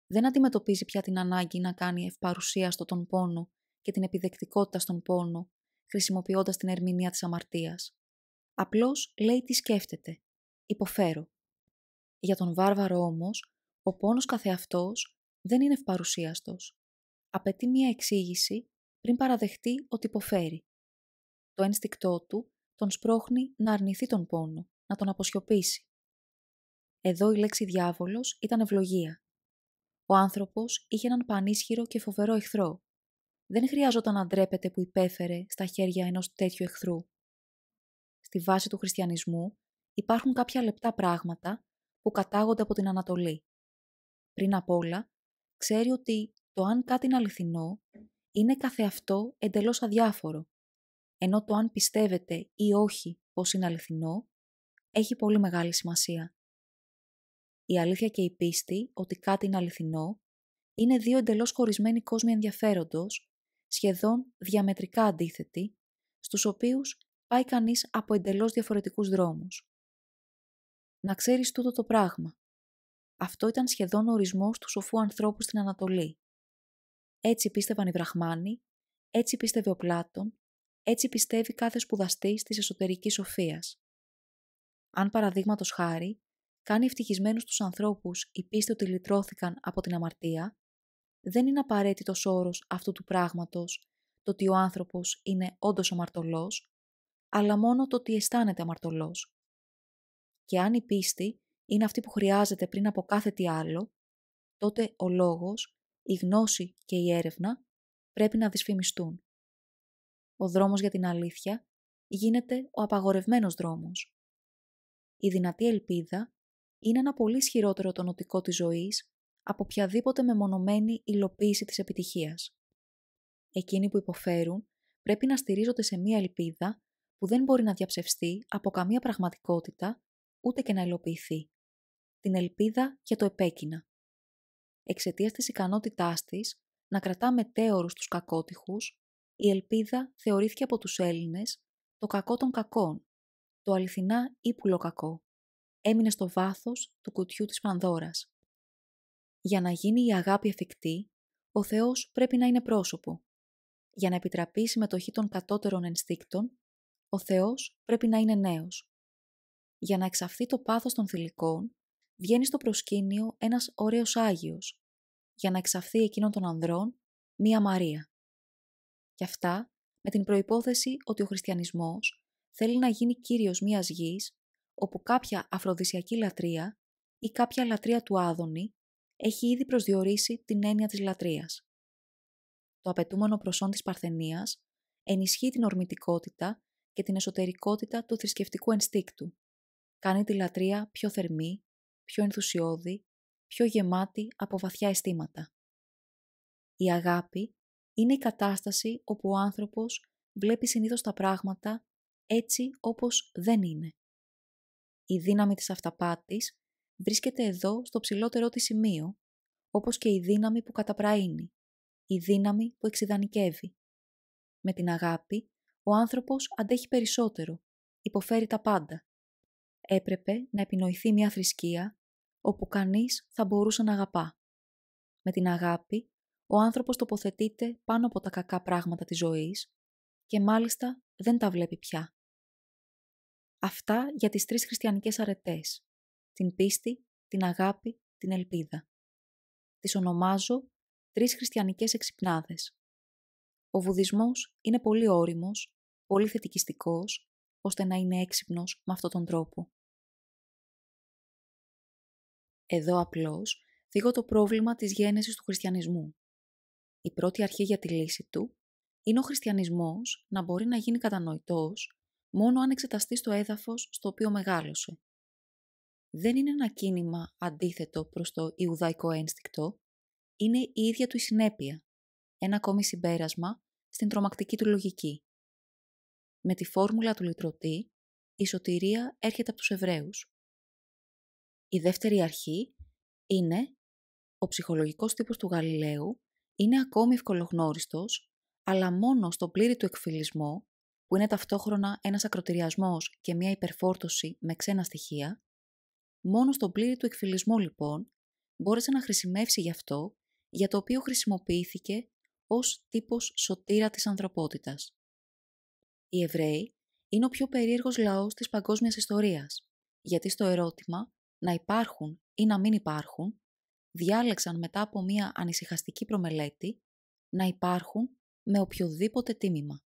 Δεν αντιμετωπίζει πια την ανάγκη να κάνει ευπαρουσίαστο τον πόνο και την επιδεκτικότητα στον πόνο, χρησιμοποιώντας την ερμηνεία της αμαρτίας. Απλώς λέει τι σκέφτεται. Υποφέρω. Για τον βάρβαρο όμως, ο πόνος καθεαυτός δεν είναι ευπαρουσίαστος. Απαιτεί μία εξήγηση πριν παραδεχτεί ότι υποφέρει. Το ένστικτό του τον σπρώχνει να αρνηθεί τον πόνο, να τον αποσιωπήσει. Εδώ η λέξη διάβολος ήταν ευλογία. Ο άνθρωπος είχε έναν πανίσχυρο και φοβερό εχθρό. Δεν χρειάζονταν να ντρέπεται που υπέφερε στα χέρια ενός τέτοιου εχθρού. Στη βάση του χριστιανισμού υπάρχουν κάποια λεπτά πράγματα που κατάγονται από την Ανατολή. Πριν απ' όλα, ξέρει ότι το αν κάτι είναι αληθινό είναι καθεαυτό εντελώς αδιάφορο, ενώ το αν πιστεύετε ή όχι πως είναι αληθινό έχει πολύ μεγάλη σημασία. Η αλήθεια και η πίστη ότι κάτι είναι αληθινό είναι δύο εντελώς χωρισμένοι κόσμοι ενδιαφέροντος, σχεδόν διαμετρικά αντίθετοι, στους οποίους πάει κανείς από εντελώς διαφορετικούς δρόμους. Να ξέρεις τούτο το πράγμα. Αυτό ήταν σχεδόν ο ορισμός του σοφού ανθρώπου στην Ανατολή. Έτσι πίστευαν οι Βραχμάνοι, έτσι πίστευε ο Πλάτων, έτσι πιστεύει κάθε σπουδαστής της εσωτερικής σοφίας. Αν παραδείγματος χάρη, κάνει ευτυχισμένους τους ανθρώπους η πίστη ότι λυτρώθηκαν από την αμαρτία, δεν είναι απαραίτητος όρος αυτού του πράγματος το ότι ο άνθρωπος είναι όντως αμαρτωλός, αλλά μόνο το ότι αισθάνεται αμαρτωλός. Και αν η πίστη είναι αυτή που χρειάζεται πριν από κάθε τι άλλο, τότε ο λόγος, η γνώση και η έρευνα πρέπει να δυσφημιστούν. Ο δρόμος για την αλήθεια γίνεται ο απαγορευμένος δρόμος. Η δυνατή ελπίδα είναι ένα πολύ ισχυρότερο τονωτικό της ζωής από οποιαδήποτε μεμονωμένη υλοποίηση της επιτυχίας. Εκείνοι που υποφέρουν πρέπει να στηρίζονται σε μία ελπίδα που δεν μπορεί να διαψευστεί από καμία πραγματικότητα ούτε και να υλοποιηθεί. Την ελπίδα για το επέκεινα. Εξαιτίας της ικανότητάς της να κρατά μετέωρους τους κακότυχους, η ελπίδα θεωρήθηκε από τους Έλληνες το κακό των κακών, το αληθινά ύπουλο κακό. Έμεινε στο βάθος του κουτιού της Πανδώρας. Για να γίνει η αγάπη εφικτή, ο Θεός πρέπει να είναι πρόσωπο. Για να επιτραπεί η συμμετοχή των κατώτερων ενστίκτων, ο Θεός πρέπει να είναι νέος. Για να εξαφθεί το πάθος των θηλυκών, βγαίνει στο προσκήνιο ένας ωραίος Άγιος. Για να εξαφθεί εκείνων των ανδρών, μία Μαρία. Κι αυτά με την προϋπόθεση ότι ο χριστιανισμός θέλει να γίνει κύριος μιας γης, όπου κάποια αφροδισιακή λατρεία ή κάποια λατρεία του Άδωνη έχει ήδη προσδιορίσει την έννοια της λατρείας. Το απαιτούμενο προσόν της παρθενίας ενισχύει την ορμητικότητα και την εσωτερικότητα του θρησκευτικού ενστίκτου. Κάνει τη λατρεία πιο θερμή, πιο ενθουσιώδη, πιο γεμάτη από βαθιά αισθήματα. Η αγάπη είναι η κατάσταση όπου ο άνθρωπος βλέπει συνήθως τα πράγματα έτσι όπως δεν είναι. Η δύναμη της αυταπάτης βρίσκεται εδώ στο ψηλότερό της σημείο, όπως και η δύναμη που καταπραίνει, η δύναμη που εξιδανικεύει. Με την αγάπη, ο άνθρωπος αντέχει περισσότερο, υποφέρει τα πάντα. Έπρεπε να επινοηθεί μια θρησκεία όπου κανείς θα μπορούσε να αγαπά. Με την αγάπη, ο άνθρωπος τοποθετείται πάνω από τα κακά πράγματα της ζωής και μάλιστα δεν τα βλέπει πια. Αυτά για τις 3 χριστιανικές αρετές, την πίστη, την αγάπη, την ελπίδα. Τις ονομάζω 3 χριστιανικές εξυπνάδες. Ο Βουδισμός είναι πολύ ώριμος, πολύ θετικιστικός, ώστε να είναι έξυπνος με αυτόν τον τρόπο. Εδώ απλώς θίγω το πρόβλημα της γένεσης του χριστιανισμού. Η πρώτη αρχή για τη λύση του είναι ο χριστιανισμός να μπορεί να γίνει κατανοητός μόνο αν εξεταστεί στο έδαφος στο οποίο μεγάλωσε. Δεν είναι ένα κίνημα αντίθετο προς το ιουδαϊκό ένστικτο, είναι η ίδια του η συνέπεια, ένα ακόμη συμπέρασμα στην τρομακτική του λογική. Με τη φόρμουλα του λυτρωτή, η σωτηρία έρχεται από τους Εβραίους. Η δεύτερη αρχή είναι ο ψυχολογικός τύπος του Γαλιλαίου είναι ακόμη ευκολογνώριστος, αλλά μόνο στον πλήρη του εκφυλισμό, που είναι ταυτόχρονα ένας ακροτηριασμός και μια υπερφόρτωση με ξένα στοιχεία, μόνο στον πλήρη του εκφυλισμό λοιπόν μπόρεσε να χρησιμεύσει γι' αυτό για το οποίο χρησιμοποιήθηκε ως τύπος σωτήρα της ανθρωπότητας. Οι Εβραίοι είναι ο πιο περίεργος λαός της παγκόσμιας ιστορίας, γιατί στο ερώτημα να υπάρχουν ή να μην υπάρχουν, διάλεξαν μετά από μια ανησυχαστική προμελέτη να υπάρχουν με οποιοδήποτε τίμημα.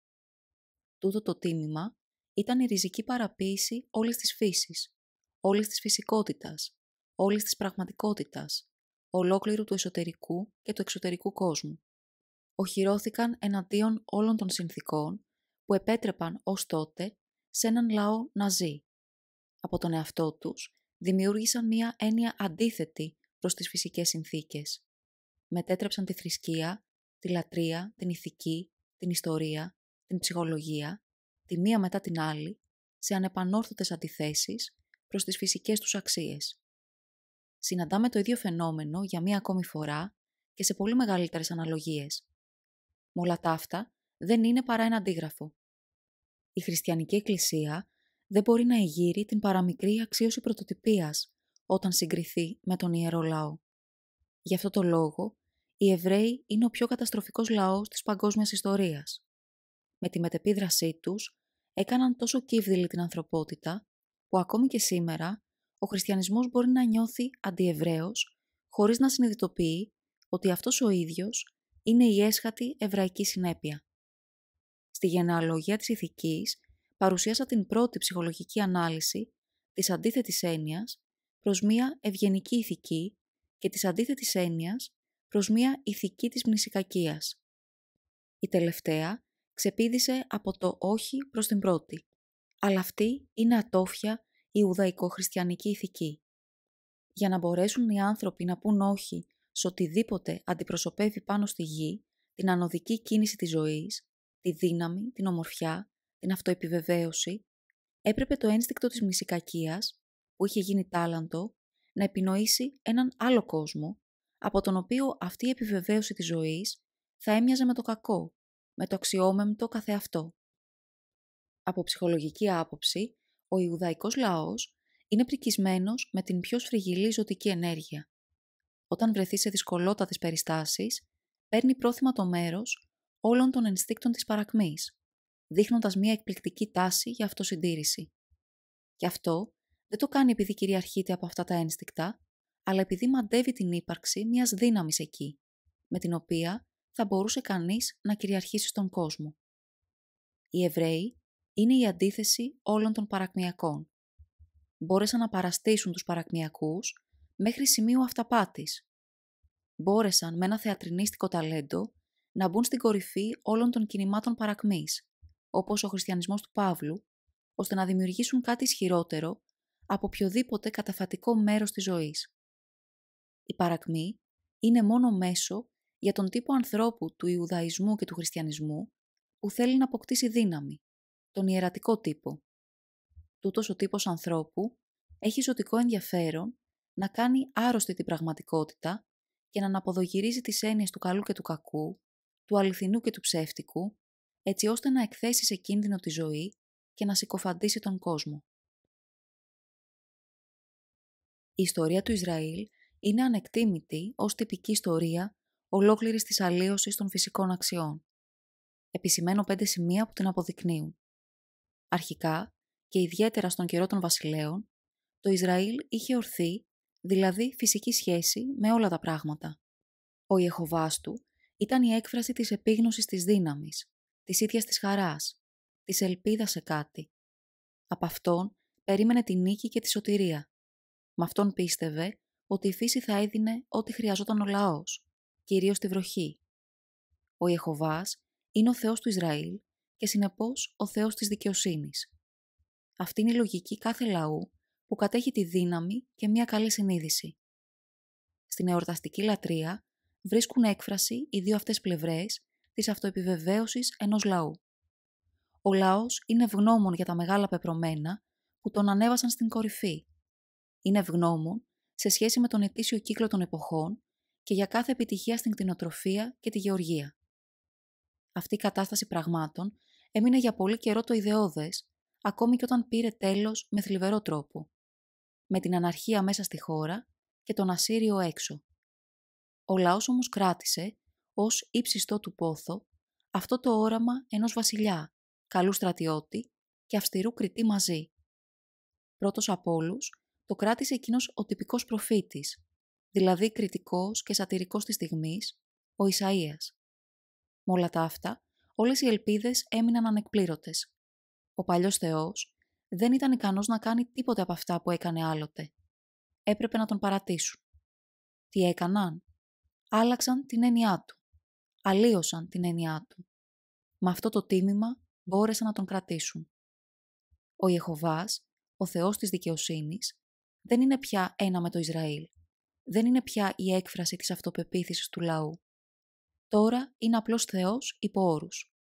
Τούτο το τίμημα ήταν η ριζική παραποίηση όλης της φύσης, όλης της φυσικότητας, όλης της πραγματικότητας, ολόκληρου του εσωτερικού και του εξωτερικού κόσμου. Οχυρώθηκαν εναντίον όλων των συνθηκών που επέτρεπαν ως τότε σε έναν λαό να ζει. Από τον εαυτό τους δημιούργησαν μία έννοια αντίθετη προς τις φυσικές συνθήκες. Μετέτρεψαν τη θρησκεία, τη λατρεία, την ηθική, την ιστορία, την ψυχολογία, τη μία μετά την άλλη, σε ανεπανόρθωτες αντιθέσεις προς τις φυσικές τους αξίες. Συναντάμε το ίδιο φαινόμενο για μία ακόμη φορά και σε πολύ μεγαλύτερες αναλογίες. Με όλα τα αυτά δεν είναι παρά ένα αντίγραφο. Η χριστιανική εκκλησία δεν μπορεί να εγείρει την παραμικρή αξίωση πρωτοτυπίας όταν συγκριθεί με τον ιερό λαό. Γι' αυτό το λόγο, οι Εβραίοι είναι ο πιο καταστροφικός λαός της παγκόσμιας ιστορίας. Με τη μετεπίδρασή τους έκαναν τόσο κύβδηλη την ανθρωπότητα, που ακόμη και σήμερα ο χριστιανισμός μπορεί να νιώθει αντιεβραίος, χωρίς να συνειδητοποιεί ότι αυτός ο ίδιος είναι η έσχατη εβραϊκή συνέπεια. Στη γενεαλογία της ηθικής παρουσίασα την πρώτη ψυχολογική ανάλυση της αντίθετης έννοιας προς μία ευγενική ηθική και της αντίθετης έννοιας προς μία ηθική της μνησικακίας. Η τελευταία ξεπήδησε από το όχι προς την πρώτη, αλλά αυτή είναι ατόφια ιουδαϊκό-χριστιανική ηθική. Για να μπορέσουν οι άνθρωποι να πούν όχι σε οτιδήποτε αντιπροσωπεύει πάνω στη γη την ανωδική κίνηση της ζωής, τη δύναμη, την ομορφιά, την αυτοεπιβεβαίωση, έπρεπε το ένστικτο της μνησικακίας, που είχε γίνει τάλαντο, να επινοήσει έναν άλλο κόσμο, από τον οποίο αυτή η επιβεβαίωση της ζωής θα έμοιαζε με το κακό, με το αξιόμεμπτο καθεαυτό. Από ψυχολογική άποψη, ο Ιουδαϊκός λαός είναι πρικισμένος με την πιο σφριγγυλή ζωτική ενέργεια. Όταν βρεθεί σε δυσκολότατες περιστάσεις, παίρνει πρόθυμα το μέρος όλων των ενστίκτων της παρακμής, δείχνοντας μια εκπληκτική τάση για αυτοσυντήρηση. Και αυτό δεν το κάνει επειδή κυριαρχείται από αυτά τα ένστικτα, αλλά επειδή μαντεύει την ύπαρξη μιας δύναμης εκεί, με την οποία θα μπορούσε κανείς να κυριαρχήσει στον κόσμο. Οι Εβραίοι είναι η αντίθεση όλων των παρακμιακών. Μπόρεσαν να παραστήσουν τους παρακμιακούς μέχρι σημείου αυταπάτης. Μπόρεσαν με ένα θεατρινίστικο ταλέντο να μπουν στην κορυφή όλων των κινημάτων παρακμής, όπως ο χριστιανισμός του Παύλου, ώστε να δημιουργήσουν κάτι ισχυρότερο από οποιοδήποτε καταφατικό μέρος της ζωής. Η παρακμή είναι μόνο μέσο για τον τύπο ανθρώπου του Ιουδαϊσμού και του Χριστιανισμού που θέλει να αποκτήσει δύναμη, τον ιερατικό τύπο. Τούτος ο τύπος ανθρώπου έχει ζωτικό ενδιαφέρον να κάνει άρρωστη την πραγματικότητα και να αναποδογυρίζει τις έννοιες του καλού και του κακού, του αληθινού και του ψεύτικου, έτσι ώστε να εκθέσει σε κίνδυνο τη ζωή και να συκοφαντήσει τον κόσμο. Η ιστορία του Ισραήλ είναι ανεκτήμητη ως τυπική ιστορία ολόκληρης της αλλίωσης των φυσικών αξιών. Επισημαίνω 5 σημεία που την αποδεικνύουν. Αρχικά, και ιδιαίτερα στον καιρό των βασιλέων, το Ισραήλ είχε ορθή, δηλαδή φυσική σχέση με όλα τα πράγματα. Ο Ιεχωβάς του ήταν η έκφραση της επίγνωσης της δύναμης, της ίδιας της χαράς, της ελπίδας σε κάτι. Από αυτόν περίμενε τη νίκη και τη σωτηρία. Με αυτόν πίστευε ότι η φύση θα έδινε ό,τι χρειαζόταν ο λαός, κυρίως τη βροχή. Ο Ιεχωβάς είναι ο Θεός του Ισραήλ και συνεπώς ο Θεός της δικαιοσύνης. Αυτή είναι η λογική κάθε λαού που κατέχει τη δύναμη και μια καλή συνείδηση. Στην εορταστική λατρεία βρίσκουν έκφραση οι δύο αυτές πλευρές της αυτοεπιβεβαίωσης ενός λαού. Ο λαός είναι ευγνώμων για τα μεγάλα πεπρωμένα που τον ανέβασαν στην κορυφή. Είναι ευγνώμων σε σχέση με τον ετήσιο κύκλο των εποχών και για κάθε επιτυχία στην κτηνοτροφία και τη γεωργία. Αυτή η κατάσταση πραγμάτων έμεινε για πολύ καιρό το ιδεώδες, ακόμη και όταν πήρε τέλος με θλιβερό τρόπο, με την αναρχία μέσα στη χώρα και τον Ασσύριο έξω. Ο λαός όμως κράτησε, ως ύψιστό του πόθο, αυτό το όραμα ενός βασιλιά, καλού στρατιώτη και αυστηρού κριτή μαζί. Πρώτος από όλους, το κράτησε εκείνος ο τυπικός προφήτης, δηλαδή κριτικός και σατυρικός της στιγμής, ο Ισαΐας. Με όλα τα αυτά, όλες οι ελπίδες έμειναν ανεκπλήρωτες. Ο παλιός Θεός δεν ήταν ικανός να κάνει τίποτε από αυτά που έκανε άλλοτε. Έπρεπε να τον παρατήσουν. Τι έκαναν? Άλλαξαν την έννοιά του. Αλλίωσαν την έννοιά του. Με αυτό το τίμημα μπόρεσαν να τον κρατήσουν. Ο Ιεχωβάς, ο Θεός της δικαιοσύνης, δεν είναι πια ένα με το Ισραήλ. Δεν είναι πια η έκφραση της αυτοπεποίθησης του λαού. Τώρα είναι απλώς Θεός υπό όρους.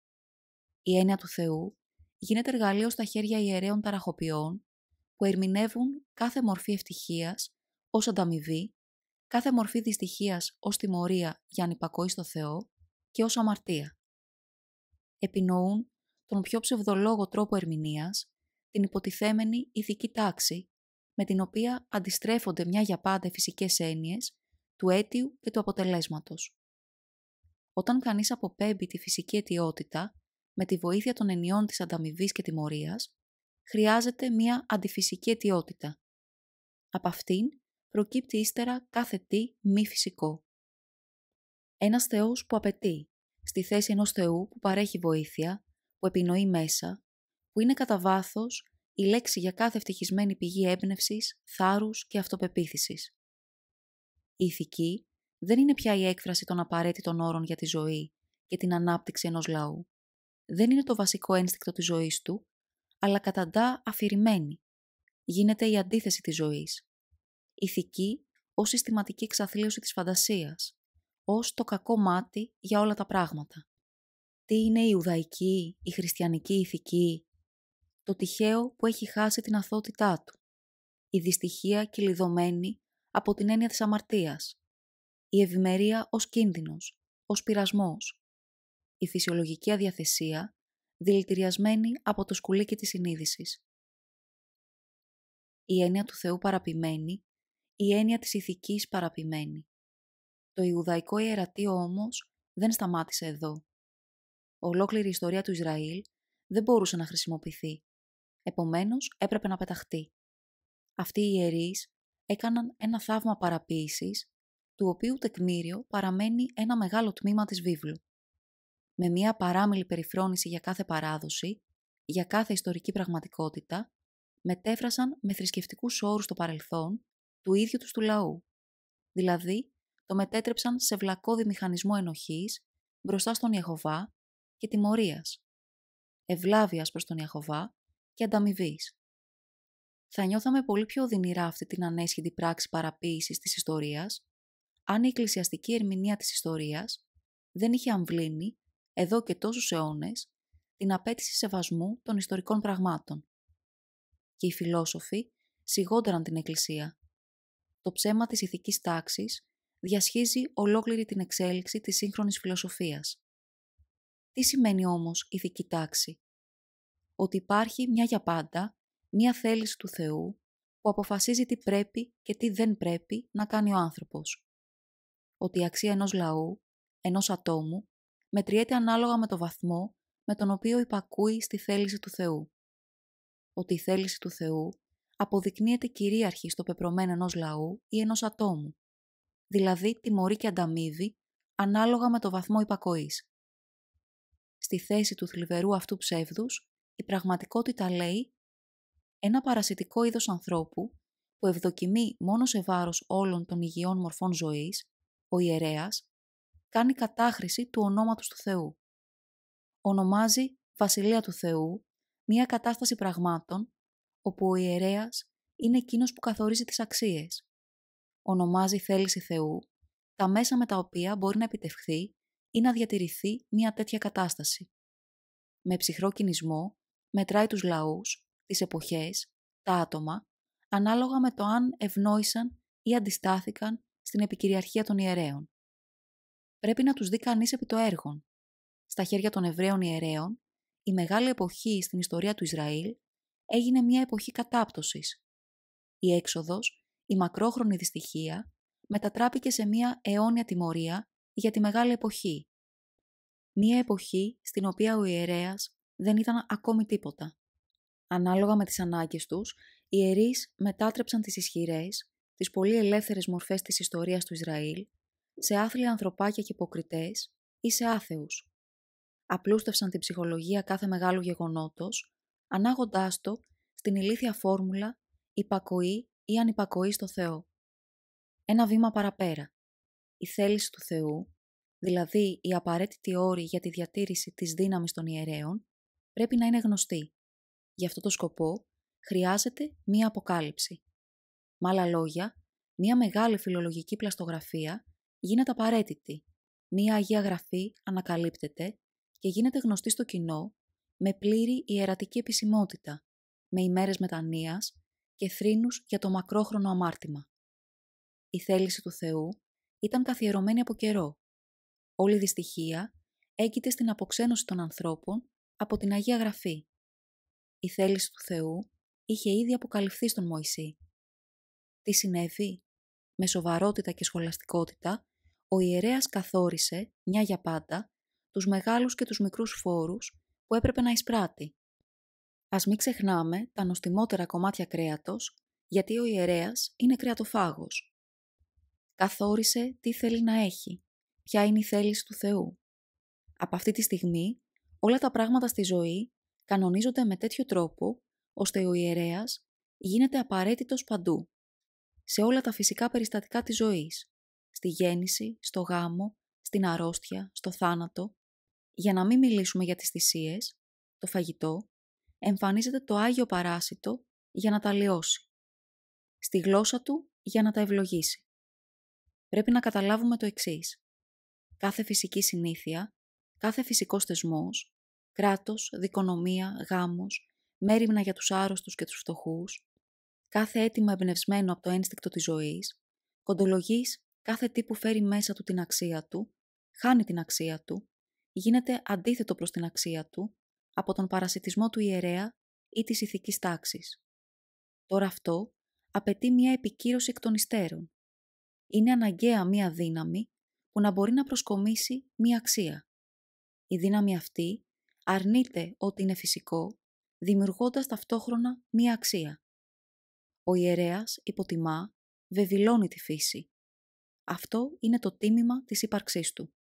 Η έννοια του Θεού γίνεται εργαλείο στα χέρια ιερέων ταραχοποιών που ερμηνεύουν κάθε μορφή ευτυχίας ως ανταμοιβή, κάθε μορφή δυστυχίας ως τιμωρία για ανυπακοή στο Θεό και ως αμαρτία. Επινοούν τον πιο ψευδολόγο τρόπο ερμηνείας, την υποτιθέμενη ηθική τάξη, με την οποία αντιστρέφονται μια για πάντα φυσικές έννοιες του αίτιου και του αποτελέσματος. Όταν κανείς αποπέμπει τη φυσική αιτιότητα με τη βοήθεια των εννοιών της ανταμοιβής και τιμωρίας, χρειάζεται μια αντιφυσική αιτιότητα. Από αυτήν προκύπτει ύστερα κάθε τι μη φυσικό. Ένας Θεός που απαιτεί, στη θέση ενός Θεού που παρέχει βοήθεια, που επινοεί μέσα, που είναι κατά βάθος η λέξη για κάθε ευτυχισμένη πηγή έμπνευσης, θάρρους και αυτοπεποίθησης. Η ηθική δεν είναι πια η έκφραση των απαραίτητων όρων για τη ζωή και την ανάπτυξη ενός λαού. Δεν είναι το βασικό ένστικτο της ζωής του, αλλά καταντά αφηρημένη. Γίνεται η αντίθεση της ζωής. Ηθική ως συστηματική εξαθλίωση της φαντασίας, ως το κακό μάτι για όλα τα πράγματα. Τι είναι η Ιουδαϊκή, η χριστιανική ηθική? Το τυχαίο που έχει χάσει την αθωότητά του. Η δυστυχία κυλιδωμένη από την έννοια της αμαρτίας. Η ευημερία ως κίνδυνος, ως πειρασμός. Η φυσιολογική αδιαθεσία δηλητηριασμένη από το σκουλίκι της συνείδησης. Η έννοια του Θεού παραποιημένη, η έννοια της ηθικής παραποιημένη. Το Ιουδαϊκό ιερατείο όμως δεν σταμάτησε εδώ. Ολόκληρη η ιστορία του Ισραήλ δεν μπορούσε να χρησιμοποιηθεί. Επομένως έπρεπε να πεταχτεί. Αυτοί οι ιερείς έκαναν ένα θαύμα παραποίησης, του οποίου τεκμήριο παραμένει ένα μεγάλο τμήμα της βίβλου. Με μια παράμιλη περιφρόνηση για κάθε παράδοση, για κάθε ιστορική πραγματικότητα, μετέφρασαν με θρησκευτικούς όρους το παρελθόν του ίδιου τους του λαού. Δηλαδή, το μετέτρεψαν σε βλακώδη μηχανισμό ενοχής μπροστά στον Ιεχωβά και τιμωρίας, ευλάβειας προς τον Ιεχωβά και ανταμοιβής. Θα νιώθαμε πολύ πιο οδυνηρά αυτή την ανέσχυτη πράξη παραποίησης της ιστορίας, αν η εκκλησιαστική ερμηνεία της ιστορίας δεν είχε αμβλύνει, εδώ και τόσους αιώνες, την απέτηση σεβασμού των ιστορικών πραγμάτων. Και οι φιλόσοφοι σιγόντεραν την Εκκλησία. Το ψέμα της ηθικής τάξης διασχίζει ολόκληρη την εξέλιξη της σύγχρονης φιλοσοφίας. Τι σημαίνει όμως ηθική τάξη? Ότι υπάρχει μια για πάντα, μια θέληση του Θεού που αποφασίζει τι πρέπει και τι δεν πρέπει να κάνει ο άνθρωπος. Ότι η αξία ενός λαού, ενός ατόμου, μετριέται ανάλογα με το βαθμό με τον οποίο υπακούει στη θέληση του Θεού. Ότι η θέληση του Θεού αποδεικνύεται κυρίαρχη στο πεπρωμένο ενός λαού ή ενός ατόμου, δηλαδή τιμωρεί και ανταμείβει ανάλογα με το βαθμό υπακοής. Στη θέση του θλιβερού αυτού ψεύδους, η πραγματικότητα λέει ένα παρασιτικό είδος ανθρώπου που ευδοκιμεί μόνο σε βάρος όλων των υγιών μορφών ζωής, ο ιερέας, κάνει κατάχρηση του ονόματος του Θεού. ονομάζει Βασιλεία του Θεού μια κατάσταση πραγμάτων όπου ο ιερέας είναι εκείνος που καθορίζει τις αξίες. Ονομάζει θέληση Θεού τα μέσα με τα οποία μπορεί να επιτευχθεί ή να διατηρηθεί μια τέτοια κατάσταση. Με ψυχρό κινησμό μετράει τους λαούς, τις εποχές, τα άτομα, ανάλογα με το αν ευνόησαν ή αντιστάθηκαν στην επικυριαρχία των ιερέων. Πρέπει να τους δει κανείς επί το έργον. Στα χέρια των Εβραίων ιερέων, η μεγάλη εποχή στην ιστορία του Ισραήλ έγινε μια εποχή κατάπτωσης. Η έξοδος, η μακρόχρονη δυστυχία, μετατράπηκε σε μια αιώνια τιμωρία για τη μεγάλη εποχή. Μια εποχή στην οποία ο ιερέας δεν ήταν ακόμη τίποτα. Ανάλογα με τις ανάγκες τους, οι ιερείς μετάτρεψαν τις ισχυρές, τις πολύ ελεύθερες μορφές της ιστορίας του Ισραήλ, σε άθλια ανθρωπάκια και υποκριτές ή σε άθεους. Απλούστευσαν την ψυχολογία κάθε μεγάλου γεγονότος, ανάγοντάς το στην ηλίθια φόρμουλα υπακοή ή ανυπακοή στο Θεό. Ένα βήμα παραπέρα. Η θέληση του Θεού, δηλαδή η απαραίτητη όρη για τη διατήρηση της δύναμης των ιερέων, πρέπει να είναι γνωστή. Γι' αυτό το σκοπό χρειάζεται μία αποκάλυψη. Με άλλα λόγια, μία μεγάλη φιλολογική πλαστογραφία γίνεται απαραίτητη. Μία Αγία Γραφή ανακαλύπτεται και γίνεται γνωστή στο κοινό με πλήρη ιερατική επισημότητα, με ημέρες μετανοίας και θρήνους για το μακρόχρονο αμάρτημα. Η θέληση του Θεού ήταν καθιερωμένη από καιρό. Όλη η δυστυχία έγκυται στην αποξένωση των ανθρώπων από την Αγία Γραφή. Η θέληση του Θεού είχε ήδη αποκαλυφθεί στον Μωυσή. Τι συνέβη? Με σοβαρότητα και σχολαστικότητα, ο ιερέας καθόρισε, μια για πάντα, τους μεγάλους και τους μικρούς φόρους που έπρεπε να εισπράττει. Ας μην ξεχνάμε τα νοστιμότερα κομμάτια κρέατος, γιατί ο ιερέας είναι κρεατοφάγος. Καθόρισε τι θέλει να έχει, ποια είναι η θέληση του Θεού. Από αυτή τη στιγμή, όλα τα πράγματα στη ζωή κανονίζονται με τέτοιο τρόπο, ώστε ο ιερέας γίνεται απαραίτητος παντού. Σε όλα τα φυσικά περιστατικά της ζωής. Στη γέννηση, στο γάμο, στην αρρώστια, στο θάνατο. Για να μην μιλήσουμε για τις θυσίες, το φαγητό, εμφανίζεται το Άγιο Παράσιτο για να τα λιώσει. Στη γλώσσα του για να τα ευλογήσει. Πρέπει να καταλάβουμε το εξής. Κάθε φυσική συνήθεια, κάθε φυσικός θεσμός, κράτος, δικονομία, γάμος, μέριμνα για τους άρρωστους και τους φτωχούς, κάθε αίτημα εμπνευσμένο από το ένστικτο της ζωής, κοντολογής κάθε τι που φέρει μέσα του την αξία του, χάνει την αξία του, γίνεται αντίθετο προς την αξία του, από τον παρασιτισμό του ιερέα ή της ηθικής τάξης. Τώρα αυτό απαιτεί μια επικύρωση εκ των υστέρων. Είναι αναγκαία μια δύναμη που να μπορεί να προσκομίσει μια αξία. Η δύναμη αυτή αρνείται ότι είναι φυσικό, δημιουργώντας ταυτόχρονα μια αξία. Ο ιερέας υποτιμά, βεβηλώνει τη φύση. Αυτό είναι το τίμημα της ύπαρξής του.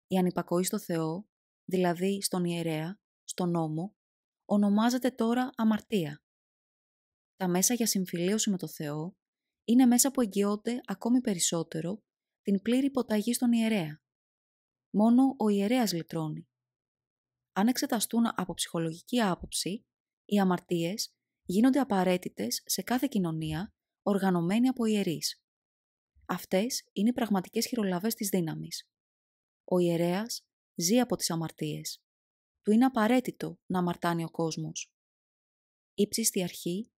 Η ανυπακοή στο Θεό, δηλαδή στον ιερέα, στον νόμο, ονομάζεται τώρα αμαρτία. Τα μέσα για συμφιλίωση με το Θεό είναι μέσα που εγγυώνται ακόμη περισσότερο την πλήρη υποταγή στον ιερέα. Μόνο ο ιερέας λυτρώνει. Αν εξεταστούν από ψυχολογική άποψη, οι αμαρτίες γίνονται απαραίτητες σε κάθε κοινωνία οργανωμένη από ιερείς. Αυτές είναι οι πραγματικές χειρολαβές της δύναμης. Ο ιερέας ζει από τις αμαρτίες. Του είναι απαραίτητο να αμαρτάνει ο κόσμος. Ύψιστη αρχή,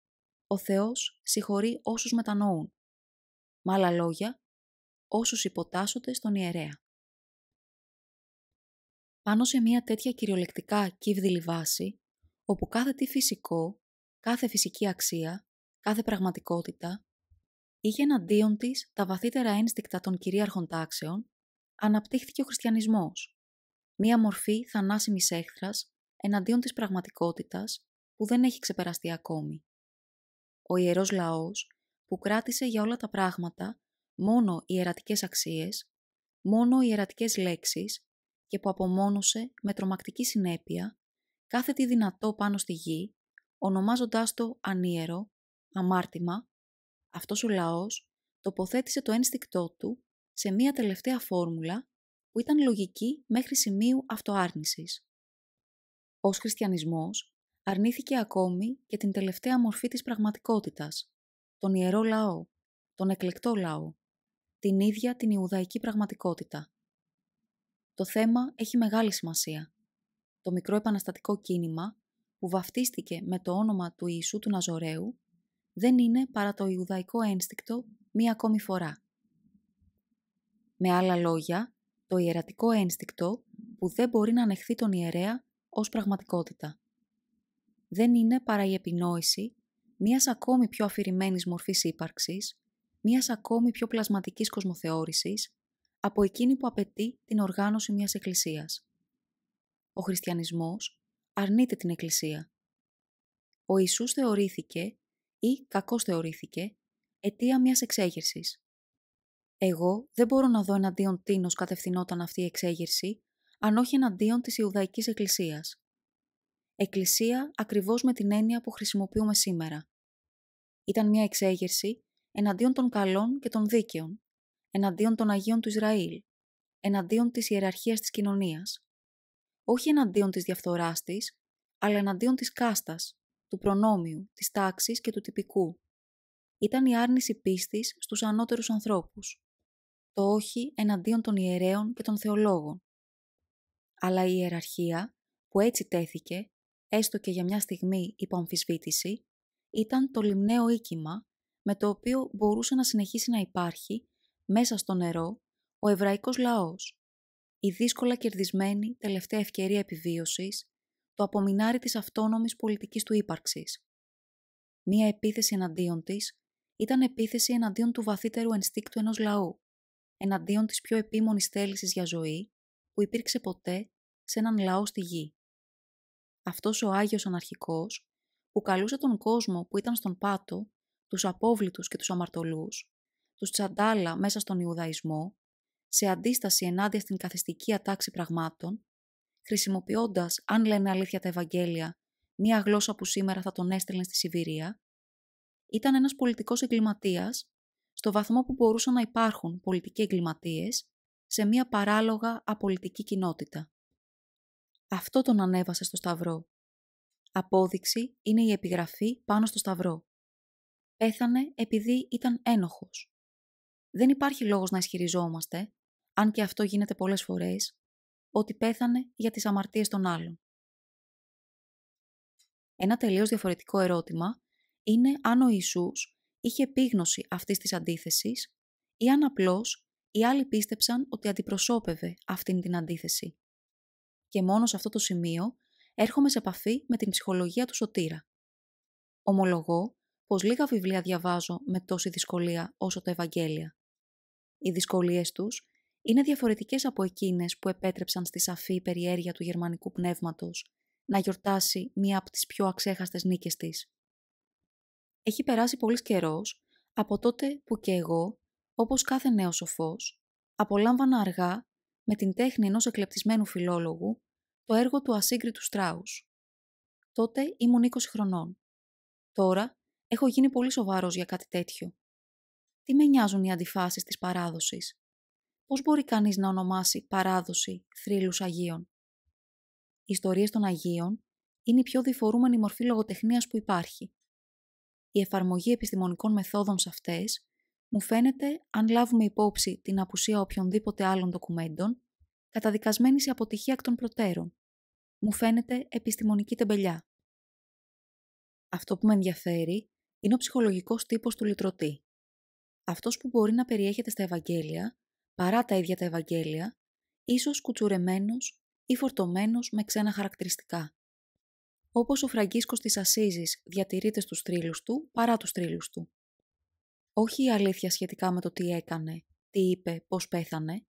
ο Θεός συγχωρεί όσους μετανοούν. Με άλλα λόγια, όσους υποτάσσονται στον ιερέα. Πάνω σε μια τέτοια κυριολεκτικά κύβδηλη βάση, όπου κάθε τι φυσικό, κάθε φυσική αξία, κάθε πραγματικότητα, είχε εναντίον της τα βαθύτερα ένστικτα των κυρίαρχων τάξεων, αναπτύχθηκε ο χριστιανισμός, μία μορφή θανάσιμης έχθρας εναντίον της πραγματικότητας που δεν έχει ξεπεραστεί ακόμη. Ο ιερός λαός, που κράτησε για όλα τα πράγματα μόνο ιερατικές αξίες, μόνο ιερατικές λέξεις και που απομόνωσε με τρομακτική συνέπεια κάθε τι δυνατό πάνω στη γη, ονομάζοντάς το ανίερο, αμάρτημα, αυτός ο λαός τοποθέτησε το ένστικτό του σε μία τελευταία φόρμουλα που ήταν λογική μέχρι σημείου αυτοάρνησης. Ως χριστιανισμός αρνήθηκε ακόμη και την τελευταία μορφή της πραγματικότητας, τον ιερό λαό, τον εκλεκτό λαό, την ίδια την Ιουδαϊκή πραγματικότητα. Το θέμα έχει μεγάλη σημασία. Το μικρό επαναστατικό κίνημα που βαφτίστηκε με το όνομα του Ιησού του Ναζωραίου δεν είναι παρά το Ιουδαϊκό ένστικτο μία ακόμη φορά. Με άλλα λόγια, το ιερατικό ένστικτο που δεν μπορεί να ανεχθεί τον ιερέα ως πραγματικότητα. Δεν είναι παρά η επινόηση μίας ακόμη πιο αφηρημένης μορφής ύπαρξης, μίας ακόμη πιο πλασματικής κοσμοθεώρησης, από εκείνη που απαιτεί την οργάνωση μιας εκκλησίας. Ο χριστιανισμός αρνείται την εκκλησία. Ο Ιησούς θεωρήθηκε ή κακώς θεωρήθηκε αιτία μιας εξέγερσης. Εγώ δεν μπορώ να δω εναντίον τίνος κατευθυνόταν αυτή η εξέγερση, αν όχι εναντίον της Ιουδαϊκής Εκκλησίας. Εκκλησία ακριβώς με την έννοια που χρησιμοποιούμε σήμερα. Ήταν μια εξέγερση εναντίον των καλών και των δίκαιων, εναντίον των Αγίων του Ισραήλ, εναντίον της ιεραρχίας της κοινωνίας. Όχι εναντίον της διαφθοράς της, αλλά εναντίον της κάστας, του προνόμιου, της τάξης και του τυπικού. Ήταν η άρνηση πίστης στους ανώτερους ανθρώπους. Το όχι εναντίον των ιερέων και των θεολόγων. Αλλά η ιεραρχία, που έτσι τέθηκε, έστω και για μια στιγμή υπό αμφισβήτηση, ήταν το λιμναίο οίκημα με το οποίο μπορούσε να συνεχίσει να υπάρχει μέσα στο νερό ο εβραϊκός λαός, η δύσκολα κερδισμένη τελευταία ευκαιρία επιβίωσης, το απομεινάρι της αυτόνομης πολιτικής του ύπαρξης. Μία επίθεση εναντίον της ήταν επίθεση εναντίον του βαθύτερου ενστίκτου ενός λαού, εναντίον της πιο επίμονης θέλησης για ζωή που υπήρξε ποτέ σε έναν λαό στη γη. Αυτός ο Άγιος Αναρχικός, που καλούσε τον κόσμο που ήταν στον πάτο, τους απόβλητους και τους αμαρτωλούς, τους τσαντάλα μέσα στον Ιουδαϊσμό, σε αντίσταση ενάντια στην καθιστική ατάξη πραγμάτων, χρησιμοποιώντας, αν λένε αλήθεια τα Ευαγγέλια, μία γλώσσα που σήμερα θα τον έστελνε στη Σιβηρία, ήταν ένας πολιτικός εγκληματίας, στο βαθμό που μπορούσαν να υπάρχουν πολιτικοί εγκληματίες σε μία παράλογα απολυτική κοινότητα. Αυτό τον ανέβασε στο Σταυρό. Απόδειξη είναι η επιγραφή πάνω στο Σταυρό. Πέθανε επειδή ήταν ένοχος. Δεν υπάρχει λόγος να ισχυριζόμαστε, αν και αυτό γίνεται πολλές φορές, ότι πέθανε για τις αμαρτίες των άλλων. Ένα τελείως διαφορετικό ερώτημα είναι αν ο Ιησούς είχε επίγνωση αυτής της αντίθεσης ή αν απλώς οι άλλοι πίστεψαν ότι αντιπροσώπευε αυτήν την αντίθεση. Και μόνο σε αυτό το σημείο έρχομαι σε επαφή με την ψυχολογία του σωτήρα. Ομολογώ πως λίγα βιβλία διαβάζω με τόση δυσκολία όσο τα Ευαγγέλια. Οι δυσκολίες τους είναι διαφορετικές από εκείνες που επέτρεψαν στη σαφή περιέργεια του γερμανικού πνεύματος να γιορτάσει μία από τις πιο αξέχαστες νίκες της. Έχει περάσει πολύς καιρός από τότε που και εγώ, όπως κάθε νέος σοφός, απολάμβανα αργά, με την τέχνη ενός εκλεπτισμένου φιλόλογου, το έργο του ασύγκριτου Στράους. Τότε ήμουν 20 χρονών. Τώρα έχω γίνει πολύ σοβαρός για κάτι τέτοιο. Τι με νοιάζουν οι αντιφάσεις της παράδοσης? Πώς μπορεί κανείς να ονομάσει παράδοση θρύλους Αγίων? Οι ιστορίες των Αγίων είναι η πιο διφορούμενη μορφή λογοτεχνίας που υπάρχει. Η εφαρμογή επιστημονικών μεθόδων σε αυτές μου φαίνεται, αν λάβουμε υπόψη την απουσία οποιονδήποτε άλλων ντοκουμέντων, καταδικασμένη σε αποτυχία εκ των προτέρων. Μου φαίνεται επιστημονική τεμπελιά. Αυτό που με ενδιαφέρει είναι ο ψυχολογικός τύπος του λυτρωτή. Αυτός που μπορεί να περιέχεται στα Ευαγγέλια, παρά τα ίδια τα Ευαγγέλια, ίσως κουτσουρεμένος ή φορτωμένος με ξένα χαρακτηριστικά. Όπως ο Φραγκίσκος της Ασσίζης διατηρείται στους θρύλους του παρά τους θρύλους του. Όχι η αλήθεια σχετικά με το τι έκανε, τι είπε, πώς πέθανε,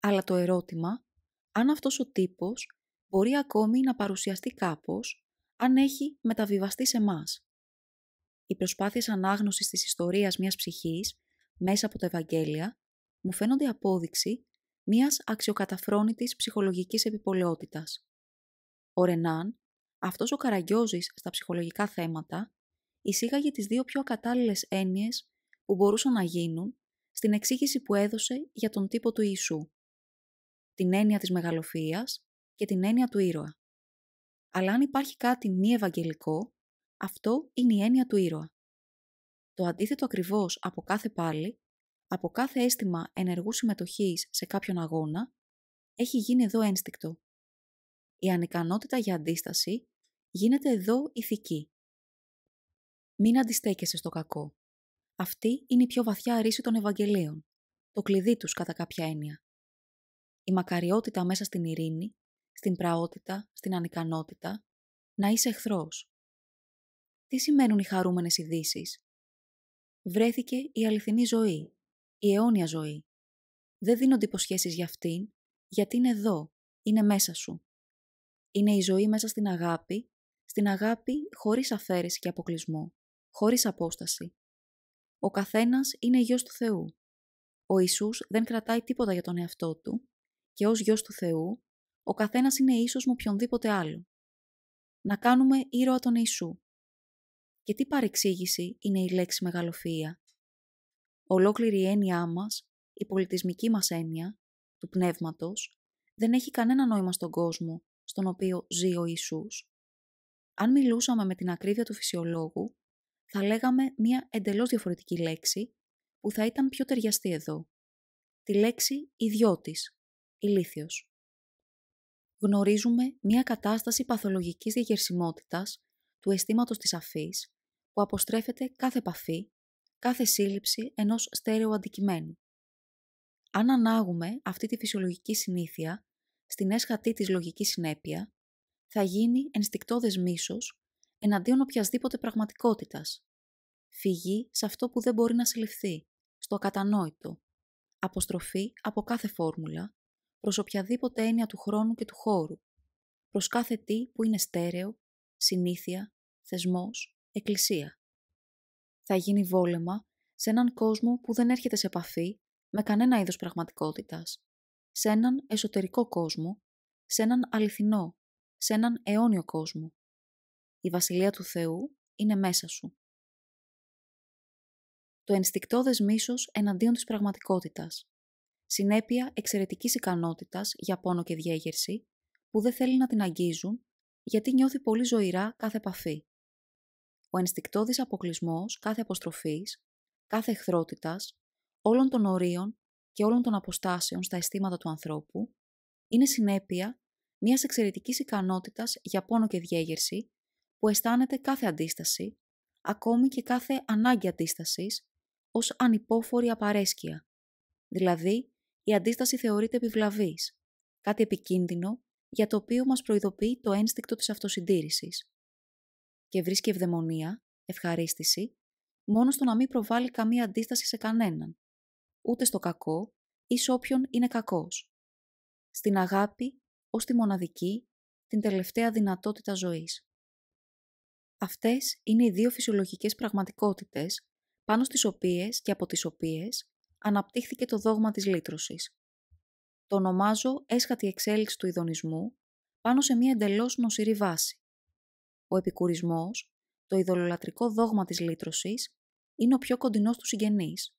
αλλά το ερώτημα αν αυτός ο τύπος μπορεί ακόμη να παρουσιαστεί κάπως, αν έχει μεταβιβαστεί σε εμάς. Οι προσπάθειες ανάγνωσης της ιστορίας μιας ψυχής μέσα από τα Ευαγγέλια μου φαίνονται απόδειξη μιας αξιοκαταφρόνητης ψυχολογικής επιπολαιότητας. Ο Ρενάν, αυτός ο Καραγκιόζης στα ψυχολογικά θέματα, εισήγαγε τις δύο πιο ακατάλληλες έννοιες που μπορούσαν να γίνουν στην εξήγηση που έδωσε για τον τύπο του Ιησού. Την έννοια της μεγαλοφυΐας και την έννοια του ήρωα. Αλλά αν υπάρχει κάτι μη ευαγγελικό, αυτό είναι η έννοια του ήρωα. Το αντίθετο ακριβώς από κάθε πάλι, από κάθε αίσθημα ενεργού συμμετοχής σε κάποιον αγώνα, έχει γίνει εδώ ένστικτο. Η ανικανότητα για αντίσταση γίνεται εδώ ηθική. Μην αντιστέκεσαι στο κακό. Αυτή είναι η πιο βαθιά ρίση των Ευαγγελίων, το κλειδί τους κατά κάποια έννοια. Η μακαριότητα μέσα στην ειρήνη, στην πραότητα, στην ανικανότητα, να είσαι εχθρός. Τι σημαίνουν οι χαρούμενες ειδήσεις? Βρέθηκε η αληθινή ζωή, η αιώνια ζωή. Δεν δίνονται υποσχέσεις για αυτήν, γιατί είναι εδώ, είναι μέσα σου. Είναι η ζωή μέσα στην αγάπη χωρίς αφαίρεση και αποκλεισμό, χωρίς απόσταση. Ο καθένας είναι γιος του Θεού. Ο Ιησούς δεν κρατάει τίποτα για τον εαυτό του και ως γιος του Θεού, ο καθένας είναι ίσος με οποιονδήποτε άλλο. Να κάνουμε ήρωα τον Ιησού. Και τι παρεξήγηση είναι η λέξη μεγαλοφυΐα? Ολόκληρη η έννοιά μας, η πολιτισμική μας έννοια, του πνεύματος, δεν έχει κανένα νόημα στον κόσμο στον οποίο ζει ο Ιησούς. Αν μιλούσαμε με την ακρίβεια του φυσιολόγου, θα λέγαμε μία εντελώς διαφορετική λέξη που θα ήταν πιο ταιριαστή εδώ. Τη λέξη ιδιώτης, ηλίθιος. Γνωρίζουμε μία κατάσταση παθολογικής διαγερσιμότητας του αισθήματος της αφής που αποστρέφεται κάθε επαφή, κάθε σύλληψη ενός στέρεου αντικειμένου. Αν ανάγουμε αυτή τη φυσιολογική συνήθεια στην έσχατή της λογική συνέπεια, θα γίνει ενστικτώδες μίσος εναντίον οποιασδήποτε πραγματικότητας. Φυγή σε αυτό που δεν μπορεί να συλληφθεί, στο ακατανόητο. Αποστροφή από κάθε φόρμουλα, προς οποιαδήποτε έννοια του χρόνου και του χώρου, προς κάθε τι που είναι στέρεο, συνήθεια, θεσμός, εκκλησία. Θα γίνει βόλεμα σε έναν κόσμο που δεν έρχεται σε επαφή με κανένα είδος πραγματικότητας, σε έναν εσωτερικό κόσμο, σε έναν αληθινό, σε έναν αιώνιο κόσμο. Η Βασιλεία του Θεού είναι μέσα σου. Το ενστικτώδες μίσος εναντίον της πραγματικότητας. Συνέπεια εξαιρετικής ικανότητας για πόνο και διέγερση, που δεν θέλει να την αγγίζουν, γιατί νιώθει πολύ ζωηρά κάθε επαφή. Ο ενστικτώδης αποκλεισμός κάθε αποστροφής, κάθε εχθρότητας, όλων των ορίων και όλων των αποστάσεων στα αισθήματα του ανθρώπου, είναι συνέπεια μιας εξαιρετικής ικανότητας για πόνο και διέγερση, που αισθάνεται κάθε αντίσταση, ακόμη και κάθε ανάγκη αντίστασης, ως ανυπόφορη απαρέσκεια. Δηλαδή, η αντίσταση θεωρείται επιβλαβής, κάτι επικίνδυνο για το οποίο μας προειδοποιεί το ένστικτο της αυτοσυντήρησης. Και βρίσκει ευδαιμονία, ευχαρίστηση, μόνο στο να μην προβάλλει καμία αντίσταση σε κανέναν, ούτε στο κακό ή σε όποιον είναι κακός. Στην αγάπη ως τη μοναδική, την τελευταία δυνατότητα ζωής. Αυτές είναι οι δύο φυσιολογικές πραγματικότητες πάνω στις οποίες και από τις οποίες αναπτύχθηκε το δόγμα της λύτρωσης. Το ονομάζω έσχατη εξέλιξη του ειδονισμού πάνω σε μια εντελώς νοσηρή βάση. Ο επικουρισμός, το ειδωλολατρικό δόγμα της λύτρωσης, είναι ο πιο κοντινός του συγγενής,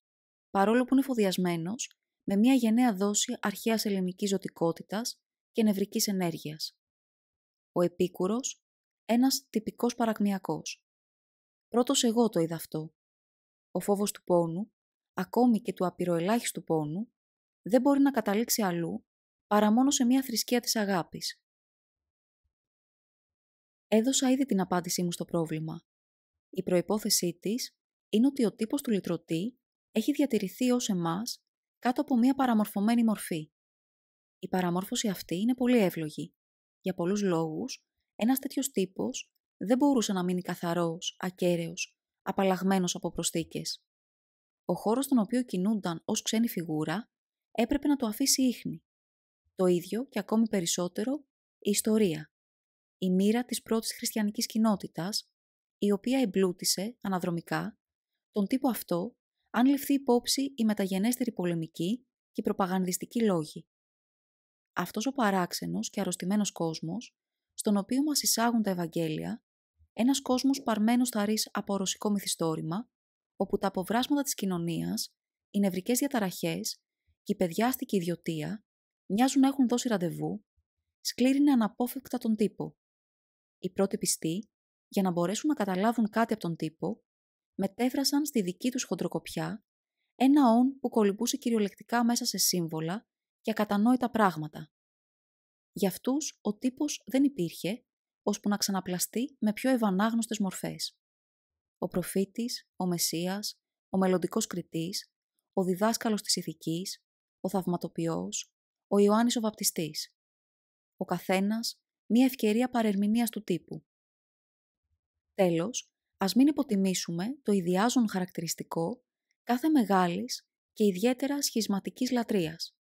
παρόλο που είναι φωδιασμένος με μια γενναία δόση αρχαίας ελληνικής ζωτικότητας και νευρικής ενέργειας. Ο Επίκουρος, ένας τυπικός παρακμιακός. Πρώτος εγώ το είδα αυτό. Ο φόβος του πόνου, ακόμη και του απειροελάχιστου πόνου, δεν μπορεί να καταλήξει αλλού παρά μόνο σε μια θρησκεία της αγάπης. Έδωσα ήδη την απάντησή μου στο πρόβλημα. Η προϋπόθεσή της είναι ότι ο τύπος του λυτρωτή έχει διατηρηθεί ως εμάς κάτω από μια παραμορφωμένη μορφή. Η παραμόρφωση αυτή είναι πολύ εύλογη. Για πολλούς λόγους, ένας τέτοιος τύπος δεν μπορούσε να μείνει καθαρός, ακέραιος, απαλλαγμένος από προσθήκες. Ο χώρος στον οποίο κινούνταν ως ξένη φιγούρα έπρεπε να το αφήσει ίχνη. Το ίδιο και ακόμη περισσότερο η ιστορία. Η μοίρα της πρώτης χριστιανικής κοινότητας, η οποία εμπλούτησε, αναδρομικά, τον τύπο αυτό, αν ληφθεί υπόψη η μεταγενέστερη πολεμική και η προπαγανδιστική λόγη. Αυτός ο παράξενος και αρρωστημένος κόσμος, στον οποίο μας εισάγουν τα Ευαγγέλια, ένας κόσμος παρμένος θαρρής από ρωσικό μυθιστόρημα, όπου τα αποβράσματα της κοινωνίας, οι νευρικές διαταραχές και η παιδιάστικη ιδιωτεία μοιάζουν να έχουν δώσει ραντεβού, σκλήρινε αναπόφευκτα τον τύπο. Οι πρώτοι πιστοί, για να μπορέσουν να καταλάβουν κάτι από τον τύπο, μετέφρασαν στη δική τους χοντροκοπιά ένα «ον» που κολυμπούσε κυριολεκτικά μέσα σε σύμβολα και ακατανόητα πράγματα. Για αυτούς ο τύπος δεν υπήρχε, ώσπου να ξαναπλαστεί με πιο ευανάγνωστες μορφές. Ο προφήτης, ο Μεσσίας, ο μελλοντικός κριτής, ο διδάσκαλος της ηθικής, ο θαυματοποιός, ο Ιωάννης ο Βαπτιστής. Ο καθένας μία ευκαιρία παρερμηνείας του τύπου. Τέλος, ας μην υποτιμήσουμε το ιδιάζον χαρακτηριστικό κάθε μεγάλης και ιδιαίτερα σχισματικής λατρείας.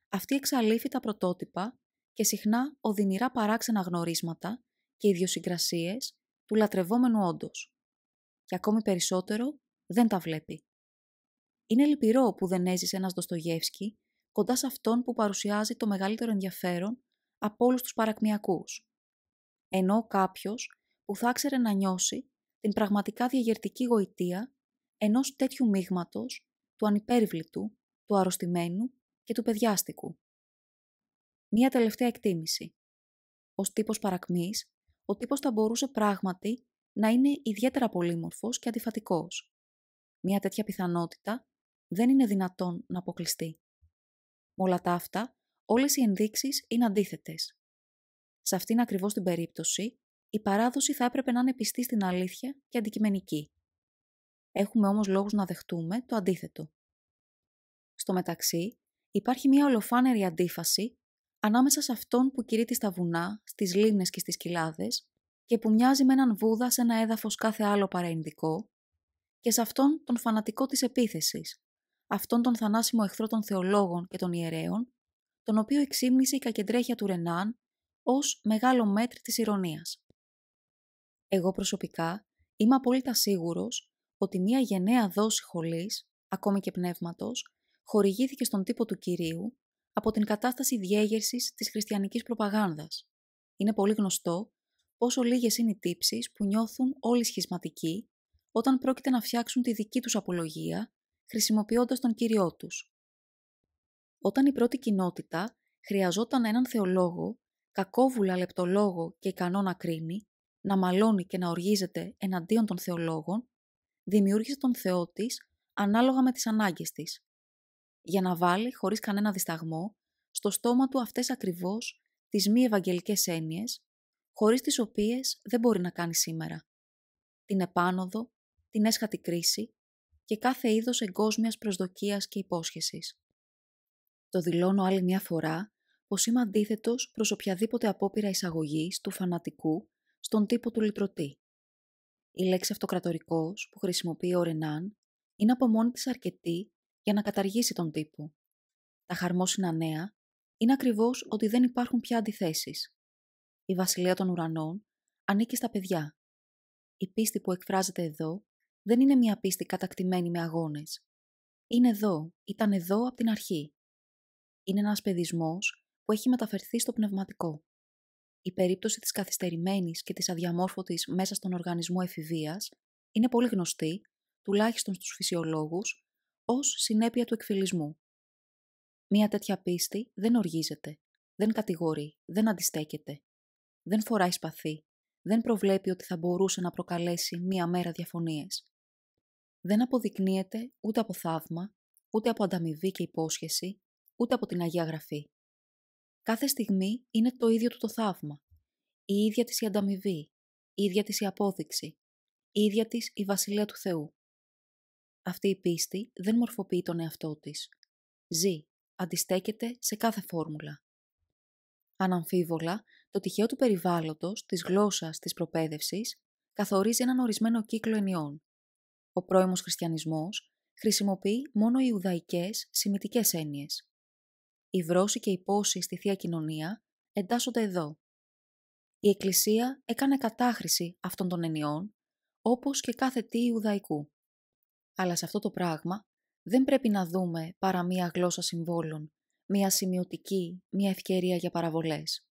Αυτή εξαλείφει τα πρωτότυπα και συχνά οδυνηρά παράξενα γνωρίσματα και ιδιοσυγκρασίες του λατρευόμενου όντως. Και ακόμη περισσότερο δεν τα βλέπει. Είναι λυπηρό που δεν έζησε ένας Ντοστογεύσκι κοντά σε αυτόν που παρουσιάζει το μεγαλύτερο ενδιαφέρον από όλους τους παρακμιακούς. Ενώ κάποιος που θα ήξερε να νιώσει την πραγματικά διαγερτική γοητεία ενός τέτοιου μείγματος, του ανυπέρβλητου, του αρρωστημένου και του παιδιάστικου. Μία τελευταία εκτίμηση. Ως τύπος παρακμής, ο τύπος θα μπορούσε πράγματι να είναι ιδιαίτερα πολύμορφος και αντιφατικός. Μία τέτοια πιθανότητα δεν είναι δυνατόν να αποκλειστεί. Με όλα τα αυτά, όλες οι ενδείξεις είναι αντίθετες. Σε αυτήν ακριβώς την περίπτωση, η παράδοση θα έπρεπε να είναι πιστή στην αλήθεια και αντικειμενική. Έχουμε όμως λόγους να δεχτούμε το αντίθετο. Στο μεταξύ, υπάρχει μια ολοφάνερη αντίφαση ανάμεσα σε αυτόν που κηρύττει στα βουνά, στις λίμνες και στις κοιλάδες και που μοιάζει με έναν Βούδα σε ένα έδαφος κάθε άλλο παρά Ινδικό, και σε αυτόν τον φανατικό της επίθεσης, αυτόν τον θανάσιμο εχθρό των θεολόγων και των ιερέων, τον οποίο εξύμνησε η κακεντρέχεια του Ρενάν ως μεγάλο μέτρ της ηρωνίας. Εγώ προσωπικά είμαι απόλυτα σίγουρος ότι μια γενναία δόση χολής, ακόμη και πνεύματος, χορηγήθηκε στον τύπο του Κυρίου από την κατάσταση διέγερσης της χριστιανικής προπαγάνδας. Είναι πολύ γνωστό πόσο λίγες είναι οι τύψεις που νιώθουν όλοι σχισματικοί όταν πρόκειται να φτιάξουν τη δική τους απολογία, χρησιμοποιώντας τον Κύριό τους. Όταν η πρώτη κοινότητα χρειαζόταν έναν θεολόγο, κακόβουλα λεπτολόγο και ικανό να κρίνει, να μαλώνει και να οργίζεται εναντίον των θεολόγων, δημιούργησε τον Θεό της ανάλογα με τις ανάγκες της, για να βάλει χωρίς κανένα δισταγμό στο στόμα του αυτές ακριβώς τις μη ευαγγελικές έννοιες, χωρίς τις οποίες δεν μπορεί να κάνει σήμερα. Την επάνωδο, την έσχατη κρίση και κάθε είδος εγκόσμιας προσδοκίας και υπόσχεσης. Το δηλώνω άλλη μια φορά πως είμαι αντίθετος προς οποιαδήποτε απόπειρα εισαγωγής του φανατικού στον τύπο του λυτρωτή. Η λέξη αυτοκρατορικός που χρησιμοποιεί ο Ρενάν είναι από μόνη της αρκετή για να καταργήσει τον τύπο. Τα χαρμόσυνα νέα είναι ακριβώς ότι δεν υπάρχουν πια αντιθέσεις. Η βασιλεία των ουρανών ανήκει στα παιδιά. Η πίστη που εκφράζεται εδώ δεν είναι μια πίστη κατακτημένη με αγώνες. Είναι εδώ, ήταν εδώ από την αρχή. Είναι ένας παιδισμός που έχει μεταφερθεί στο πνευματικό. Η περίπτωση της καθυστερημένης και της αδιαμόρφωτης μέσα στον οργανισμό εφηβείας είναι πολύ γνωστή, τουλάχιστον στους φυσιολόγους, ως συνέπεια του εκφυλισμού. Μία τέτοια πίστη δεν οργίζεται, δεν κατηγορεί, δεν αντιστέκεται, δεν φοράει σπαθί, δεν προβλέπει ότι θα μπορούσε να προκαλέσει μία μέρα διαφωνίες. Δεν αποδεικνύεται ούτε από θαύμα, ούτε από ανταμοιβή και υπόσχεση, ούτε από την Αγία Γραφή. Κάθε στιγμή είναι το ίδιο του το θαύμα, η ίδια της η ανταμοιβή, η ίδια της η απόδειξη, η ίδια της η βασιλεία του Θεού. Αυτή η πίστη δεν μορφοποιεί τον εαυτό της. Ζει, αντιστέκεται σε κάθε φόρμουλα. Αναμφίβολα, το τυχαίο του περιβάλλοντος, της γλώσσας, της προπαίδευσης, καθορίζει έναν ορισμένο κύκλο ενιών. Ο πρώιμος χριστιανισμός χρησιμοποιεί μόνο ιουδαϊκές, σημιτικές έννοιες. Η βρώση και η πόση στη Θεία Κοινωνία εντάσσονται εδώ. Η Εκκλησία έκανε κατάχρηση αυτών των ενιών, όπως και κάθε τι Ιουδαϊκού. Αλλά σε αυτό το πράγμα δεν πρέπει να δούμε παρά μία γλώσσα συμβόλων, μία σημειωτική, μία ευκαιρία για παραβολές.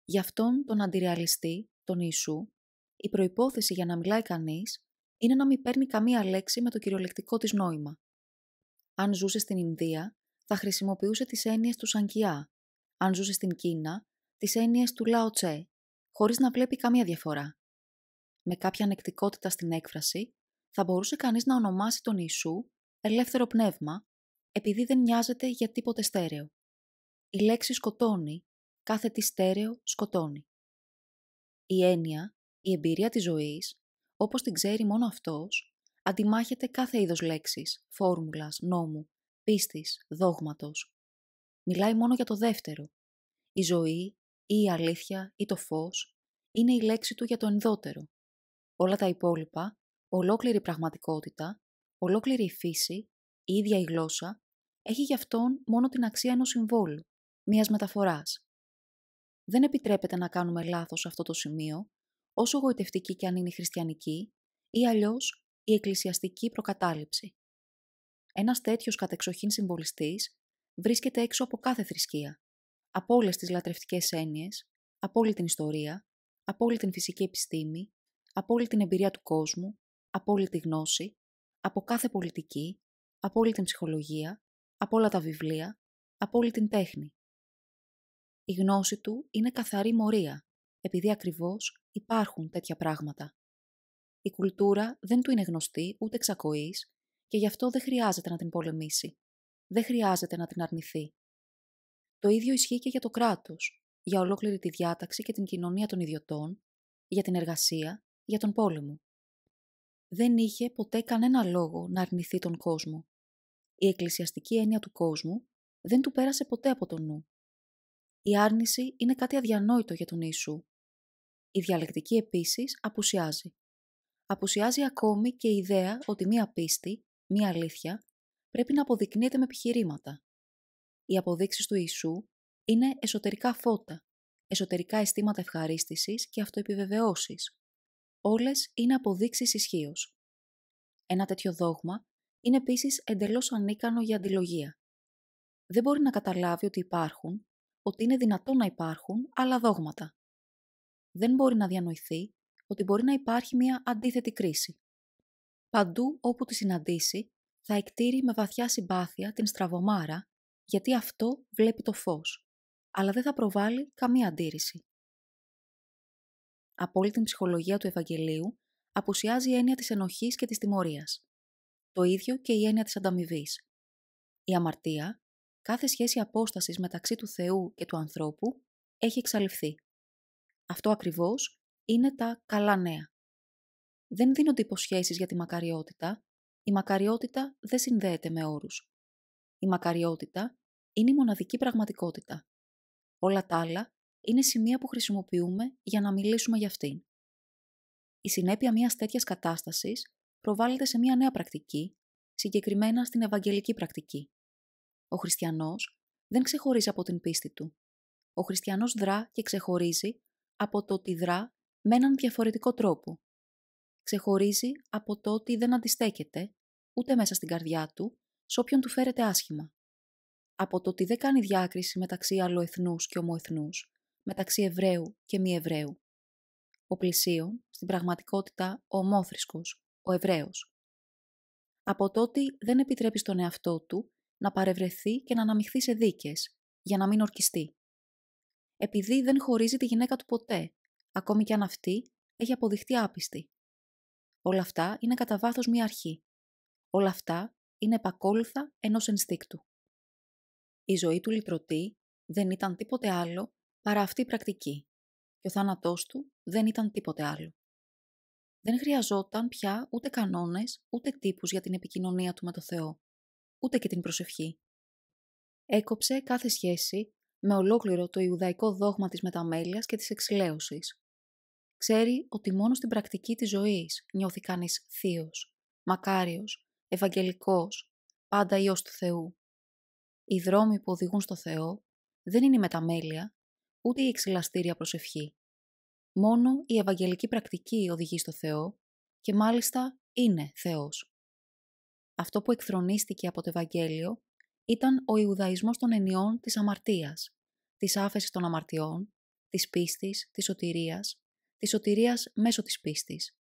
Γι' αυτόν τον αντιρεαλιστή, τον Ιησού, η προϋπόθεση για να μιλάει κανείς είναι να μην παίρνει καμία λέξη με το κυριολεκτικό της νόημα. Αν ζούσε στην Ινδία, θα χρησιμοποιούσε τις έννοιες του Σανκιά. Αν ζούσε στην Κίνα, τις έννοιες του Λάο Τσε, χωρίς να βλέπει καμία διαφορά. Με κάποια ανεκτικότητα στην έκφραση, θα μπορούσε κανείς να ονομάσει τον Ιησού ελεύθερο πνεύμα, επειδή δεν νοιάζεται για τίποτε στέρεο. Η λέξη σκοτώνει, κάθε τι στέρεο σκοτώνει. Η έννοια, η εμπειρία της ζωής, όπως την ξέρει μόνο αυτός, αντιμάχεται κάθε είδος λέξης, φόρμουλας, νόμου, πίστης, δόγματος. Μιλάει μόνο για το δεύτερο. Η ζωή ή η αλήθεια ή το φως είναι η λέξη του για το ενδότερο. Όλα τα υπόλοιπα, ολόκληρη πραγματικότητα, ολόκληρη η φύση, η ίδια η γλώσσα, έχει γι' αυτόν μόνο την αξία ενός συμβόλου, μιας μεταφοράς. Δεν επιτρέπεται να κάνουμε λάθος σε αυτό το σημείο, όσο γοητευτική κι αν είναι η χριστιανική, ή αλλιώς η εκκλησιαστική προκατάληψη. Ένας τέτοιος κατεξοχήν συμβολιστής βρίσκεται έξω από κάθε θρησκεία, από όλες τις λατρευτικές έννοιες, από όλη την ιστορία, από όλη την φυσική επιστήμη, από όλη την εμπειρία του κόσμου, από όλη τη γνώση, από κάθε πολιτική, από όλη την ψυχολογία, από όλα τα βιβλία, από όλη την τέχνη. Η γνώση του είναι καθαρή μορία, επειδή ακριβώς υπάρχουν τέτοια πράγματα. Η κουλτούρα δεν του είναι γνωστή ούτε εξακοής και γι' αυτό δεν χρειάζεται να την πολεμήσει. Δεν χρειάζεται να την αρνηθεί. Το ίδιο ισχύει και για το κράτος, για ολόκληρη τη διάταξη και την κοινωνία των ιδιωτών, για την εργασία, για τον πόλεμο. Δεν είχε ποτέ κανένα λόγο να αρνηθεί τον κόσμο. Η εκκλησιαστική έννοια του κόσμου δεν του πέρασε ποτέ από το νου. Η άρνηση είναι κάτι αδιανόητο για τον Ιησού. Η διαλεκτική επίσης απουσιάζει. Απουσιάζει ακόμη και η ιδέα ότι μία πίστη, μία αλήθεια, πρέπει να αποδεικνύεται με επιχειρήματα. Οι αποδείξεις του Ιησού είναι εσωτερικά φώτα, εσωτερικά αισθήματα ευχαρίστησης και αυτοεπιβεβαιώσεις. Όλες είναι αποδείξεις ισχύως. Ένα τέτοιο δόγμα είναι επίσης εντελώς ανίκανο για αντιλογία. Δεν μπορεί να καταλάβει ότι υπάρχουν, ότι είναι δυνατόν να υπάρχουν άλλα δόγματα. Δεν μπορεί να διανοηθεί ότι μπορεί να υπάρχει μια αντίθετη κρίση. Παντού όπου τη συναντήσει, θα εκτείρει με βαθιά συμπάθεια την στραβωμάρα, γιατί αυτό βλέπει το φως, αλλά δεν θα προβάλλει καμία αντίρρηση. Από όλη την ψυχολογία του Ευαγγελίου απουσιάζει η έννοια της ενοχής και της τιμωρίας. Το ίδιο και η έννοια της ανταμοιβής. Η αμαρτία, κάθε σχέση απόστασης μεταξύ του Θεού και του ανθρώπου, έχει εξαλειφθεί. Αυτό ακριβώς είναι τα καλά νέα. Δεν δίνονται υποσχέσεις για τη μακαριότητα. Η μακαριότητα δεν συνδέεται με όρους. Η μακαριότητα είναι η μοναδική πραγματικότητα. Όλα τα άλλα είναι σημεία που χρησιμοποιούμε για να μιλήσουμε για αυτήν. Η συνέπεια μιας τέτοιας κατάστασης προβάλλεται σε μια νέα πρακτική, συγκεκριμένα στην ευαγγελική πρακτική. Ο χριστιανός δεν ξεχωρίζει από την πίστη του. Ο χριστιανός δρά και ξεχωρίζει από το ότι δρά με έναν διαφορετικό τρόπο. Ξεχωρίζει από το ότι δεν αντιστέκεται, ούτε μέσα στην καρδιά του, σε όποιον του φέρεται άσχημα. Από το ότι δεν κάνει διάκριση μεταξύ αλλοεθνούς και ομοεθνούς, μεταξύ Εβραίου και μη Εβραίου. Ο πλησίον, στην πραγματικότητα ο ομόθρησκος, ο Εβραίος. Από το ότι δεν επιτρέπει στον εαυτό του να παρευρεθεί και να αναμειχθεί σε δίκες, για να μην ορκιστεί. Επειδή δεν χωρίζει τη γυναίκα του ποτέ, ακόμη κι αν αυτή έχει αποδειχτεί άπιστη. Όλα αυτά είναι κατά βάθος μία αρχή. Όλα αυτά είναι επακόλουθα ενός ενστίκτου. Η ζωή του λυτρωτή δεν ήταν τίποτε άλλο παρά αυτή η πρακτική και ο θάνατός του δεν ήταν τίποτε άλλο. Δεν χρειαζόταν πια ούτε κανόνες, ούτε τύπους για την επικοινωνία του με το Θεό, ούτε και την προσευχή. Έκοψε κάθε σχέση με ολόκληρο το ιουδαϊκό δόγμα της μεταμέλειας και της εξηλαίωσης. Ξέρει ότι μόνο στην πρακτική της ζωής νιώθει κανείς θείος, μακάριος, ευαγγελικός, πάντα Υιός του Θεού. Οι δρόμοι που οδηγούν στο Θεό δεν είναι η μεταμέλεια, ούτε η εξηλαστήρια προσευχή. Μόνο η ευαγγελική πρακτική οδηγεί στο Θεό και μάλιστα είναι Θεός. Αυτό που εκθρονίστηκε από το Ευαγγέλιο ήταν ο Ιουδαϊσμός των ενιών της αμαρτίας, της άφεσης των αμαρτιών, της πίστης, της σωτηρίας μέσω της πίστης.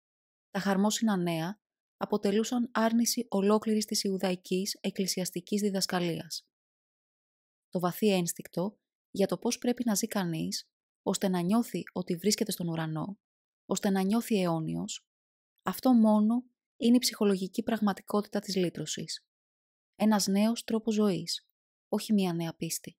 Τα χαρμόσυνα νέα αποτελούσαν άρνηση ολόκληρης της Ιουδαϊκής εκκλησιαστικής διδασκαλίας. Το βαθύ ένστικτο για το πώς πρέπει να ζει κανείς ώστε να νιώθει ότι βρίσκεται στον ουρανό, ώστε να νιώθει αιώνιος, αυτό μόνο είναι η ψυχολογική πραγματικότητα της λύτρωσης. Ένας νέος τρόπος ζωής, όχι μία νέα πίστη.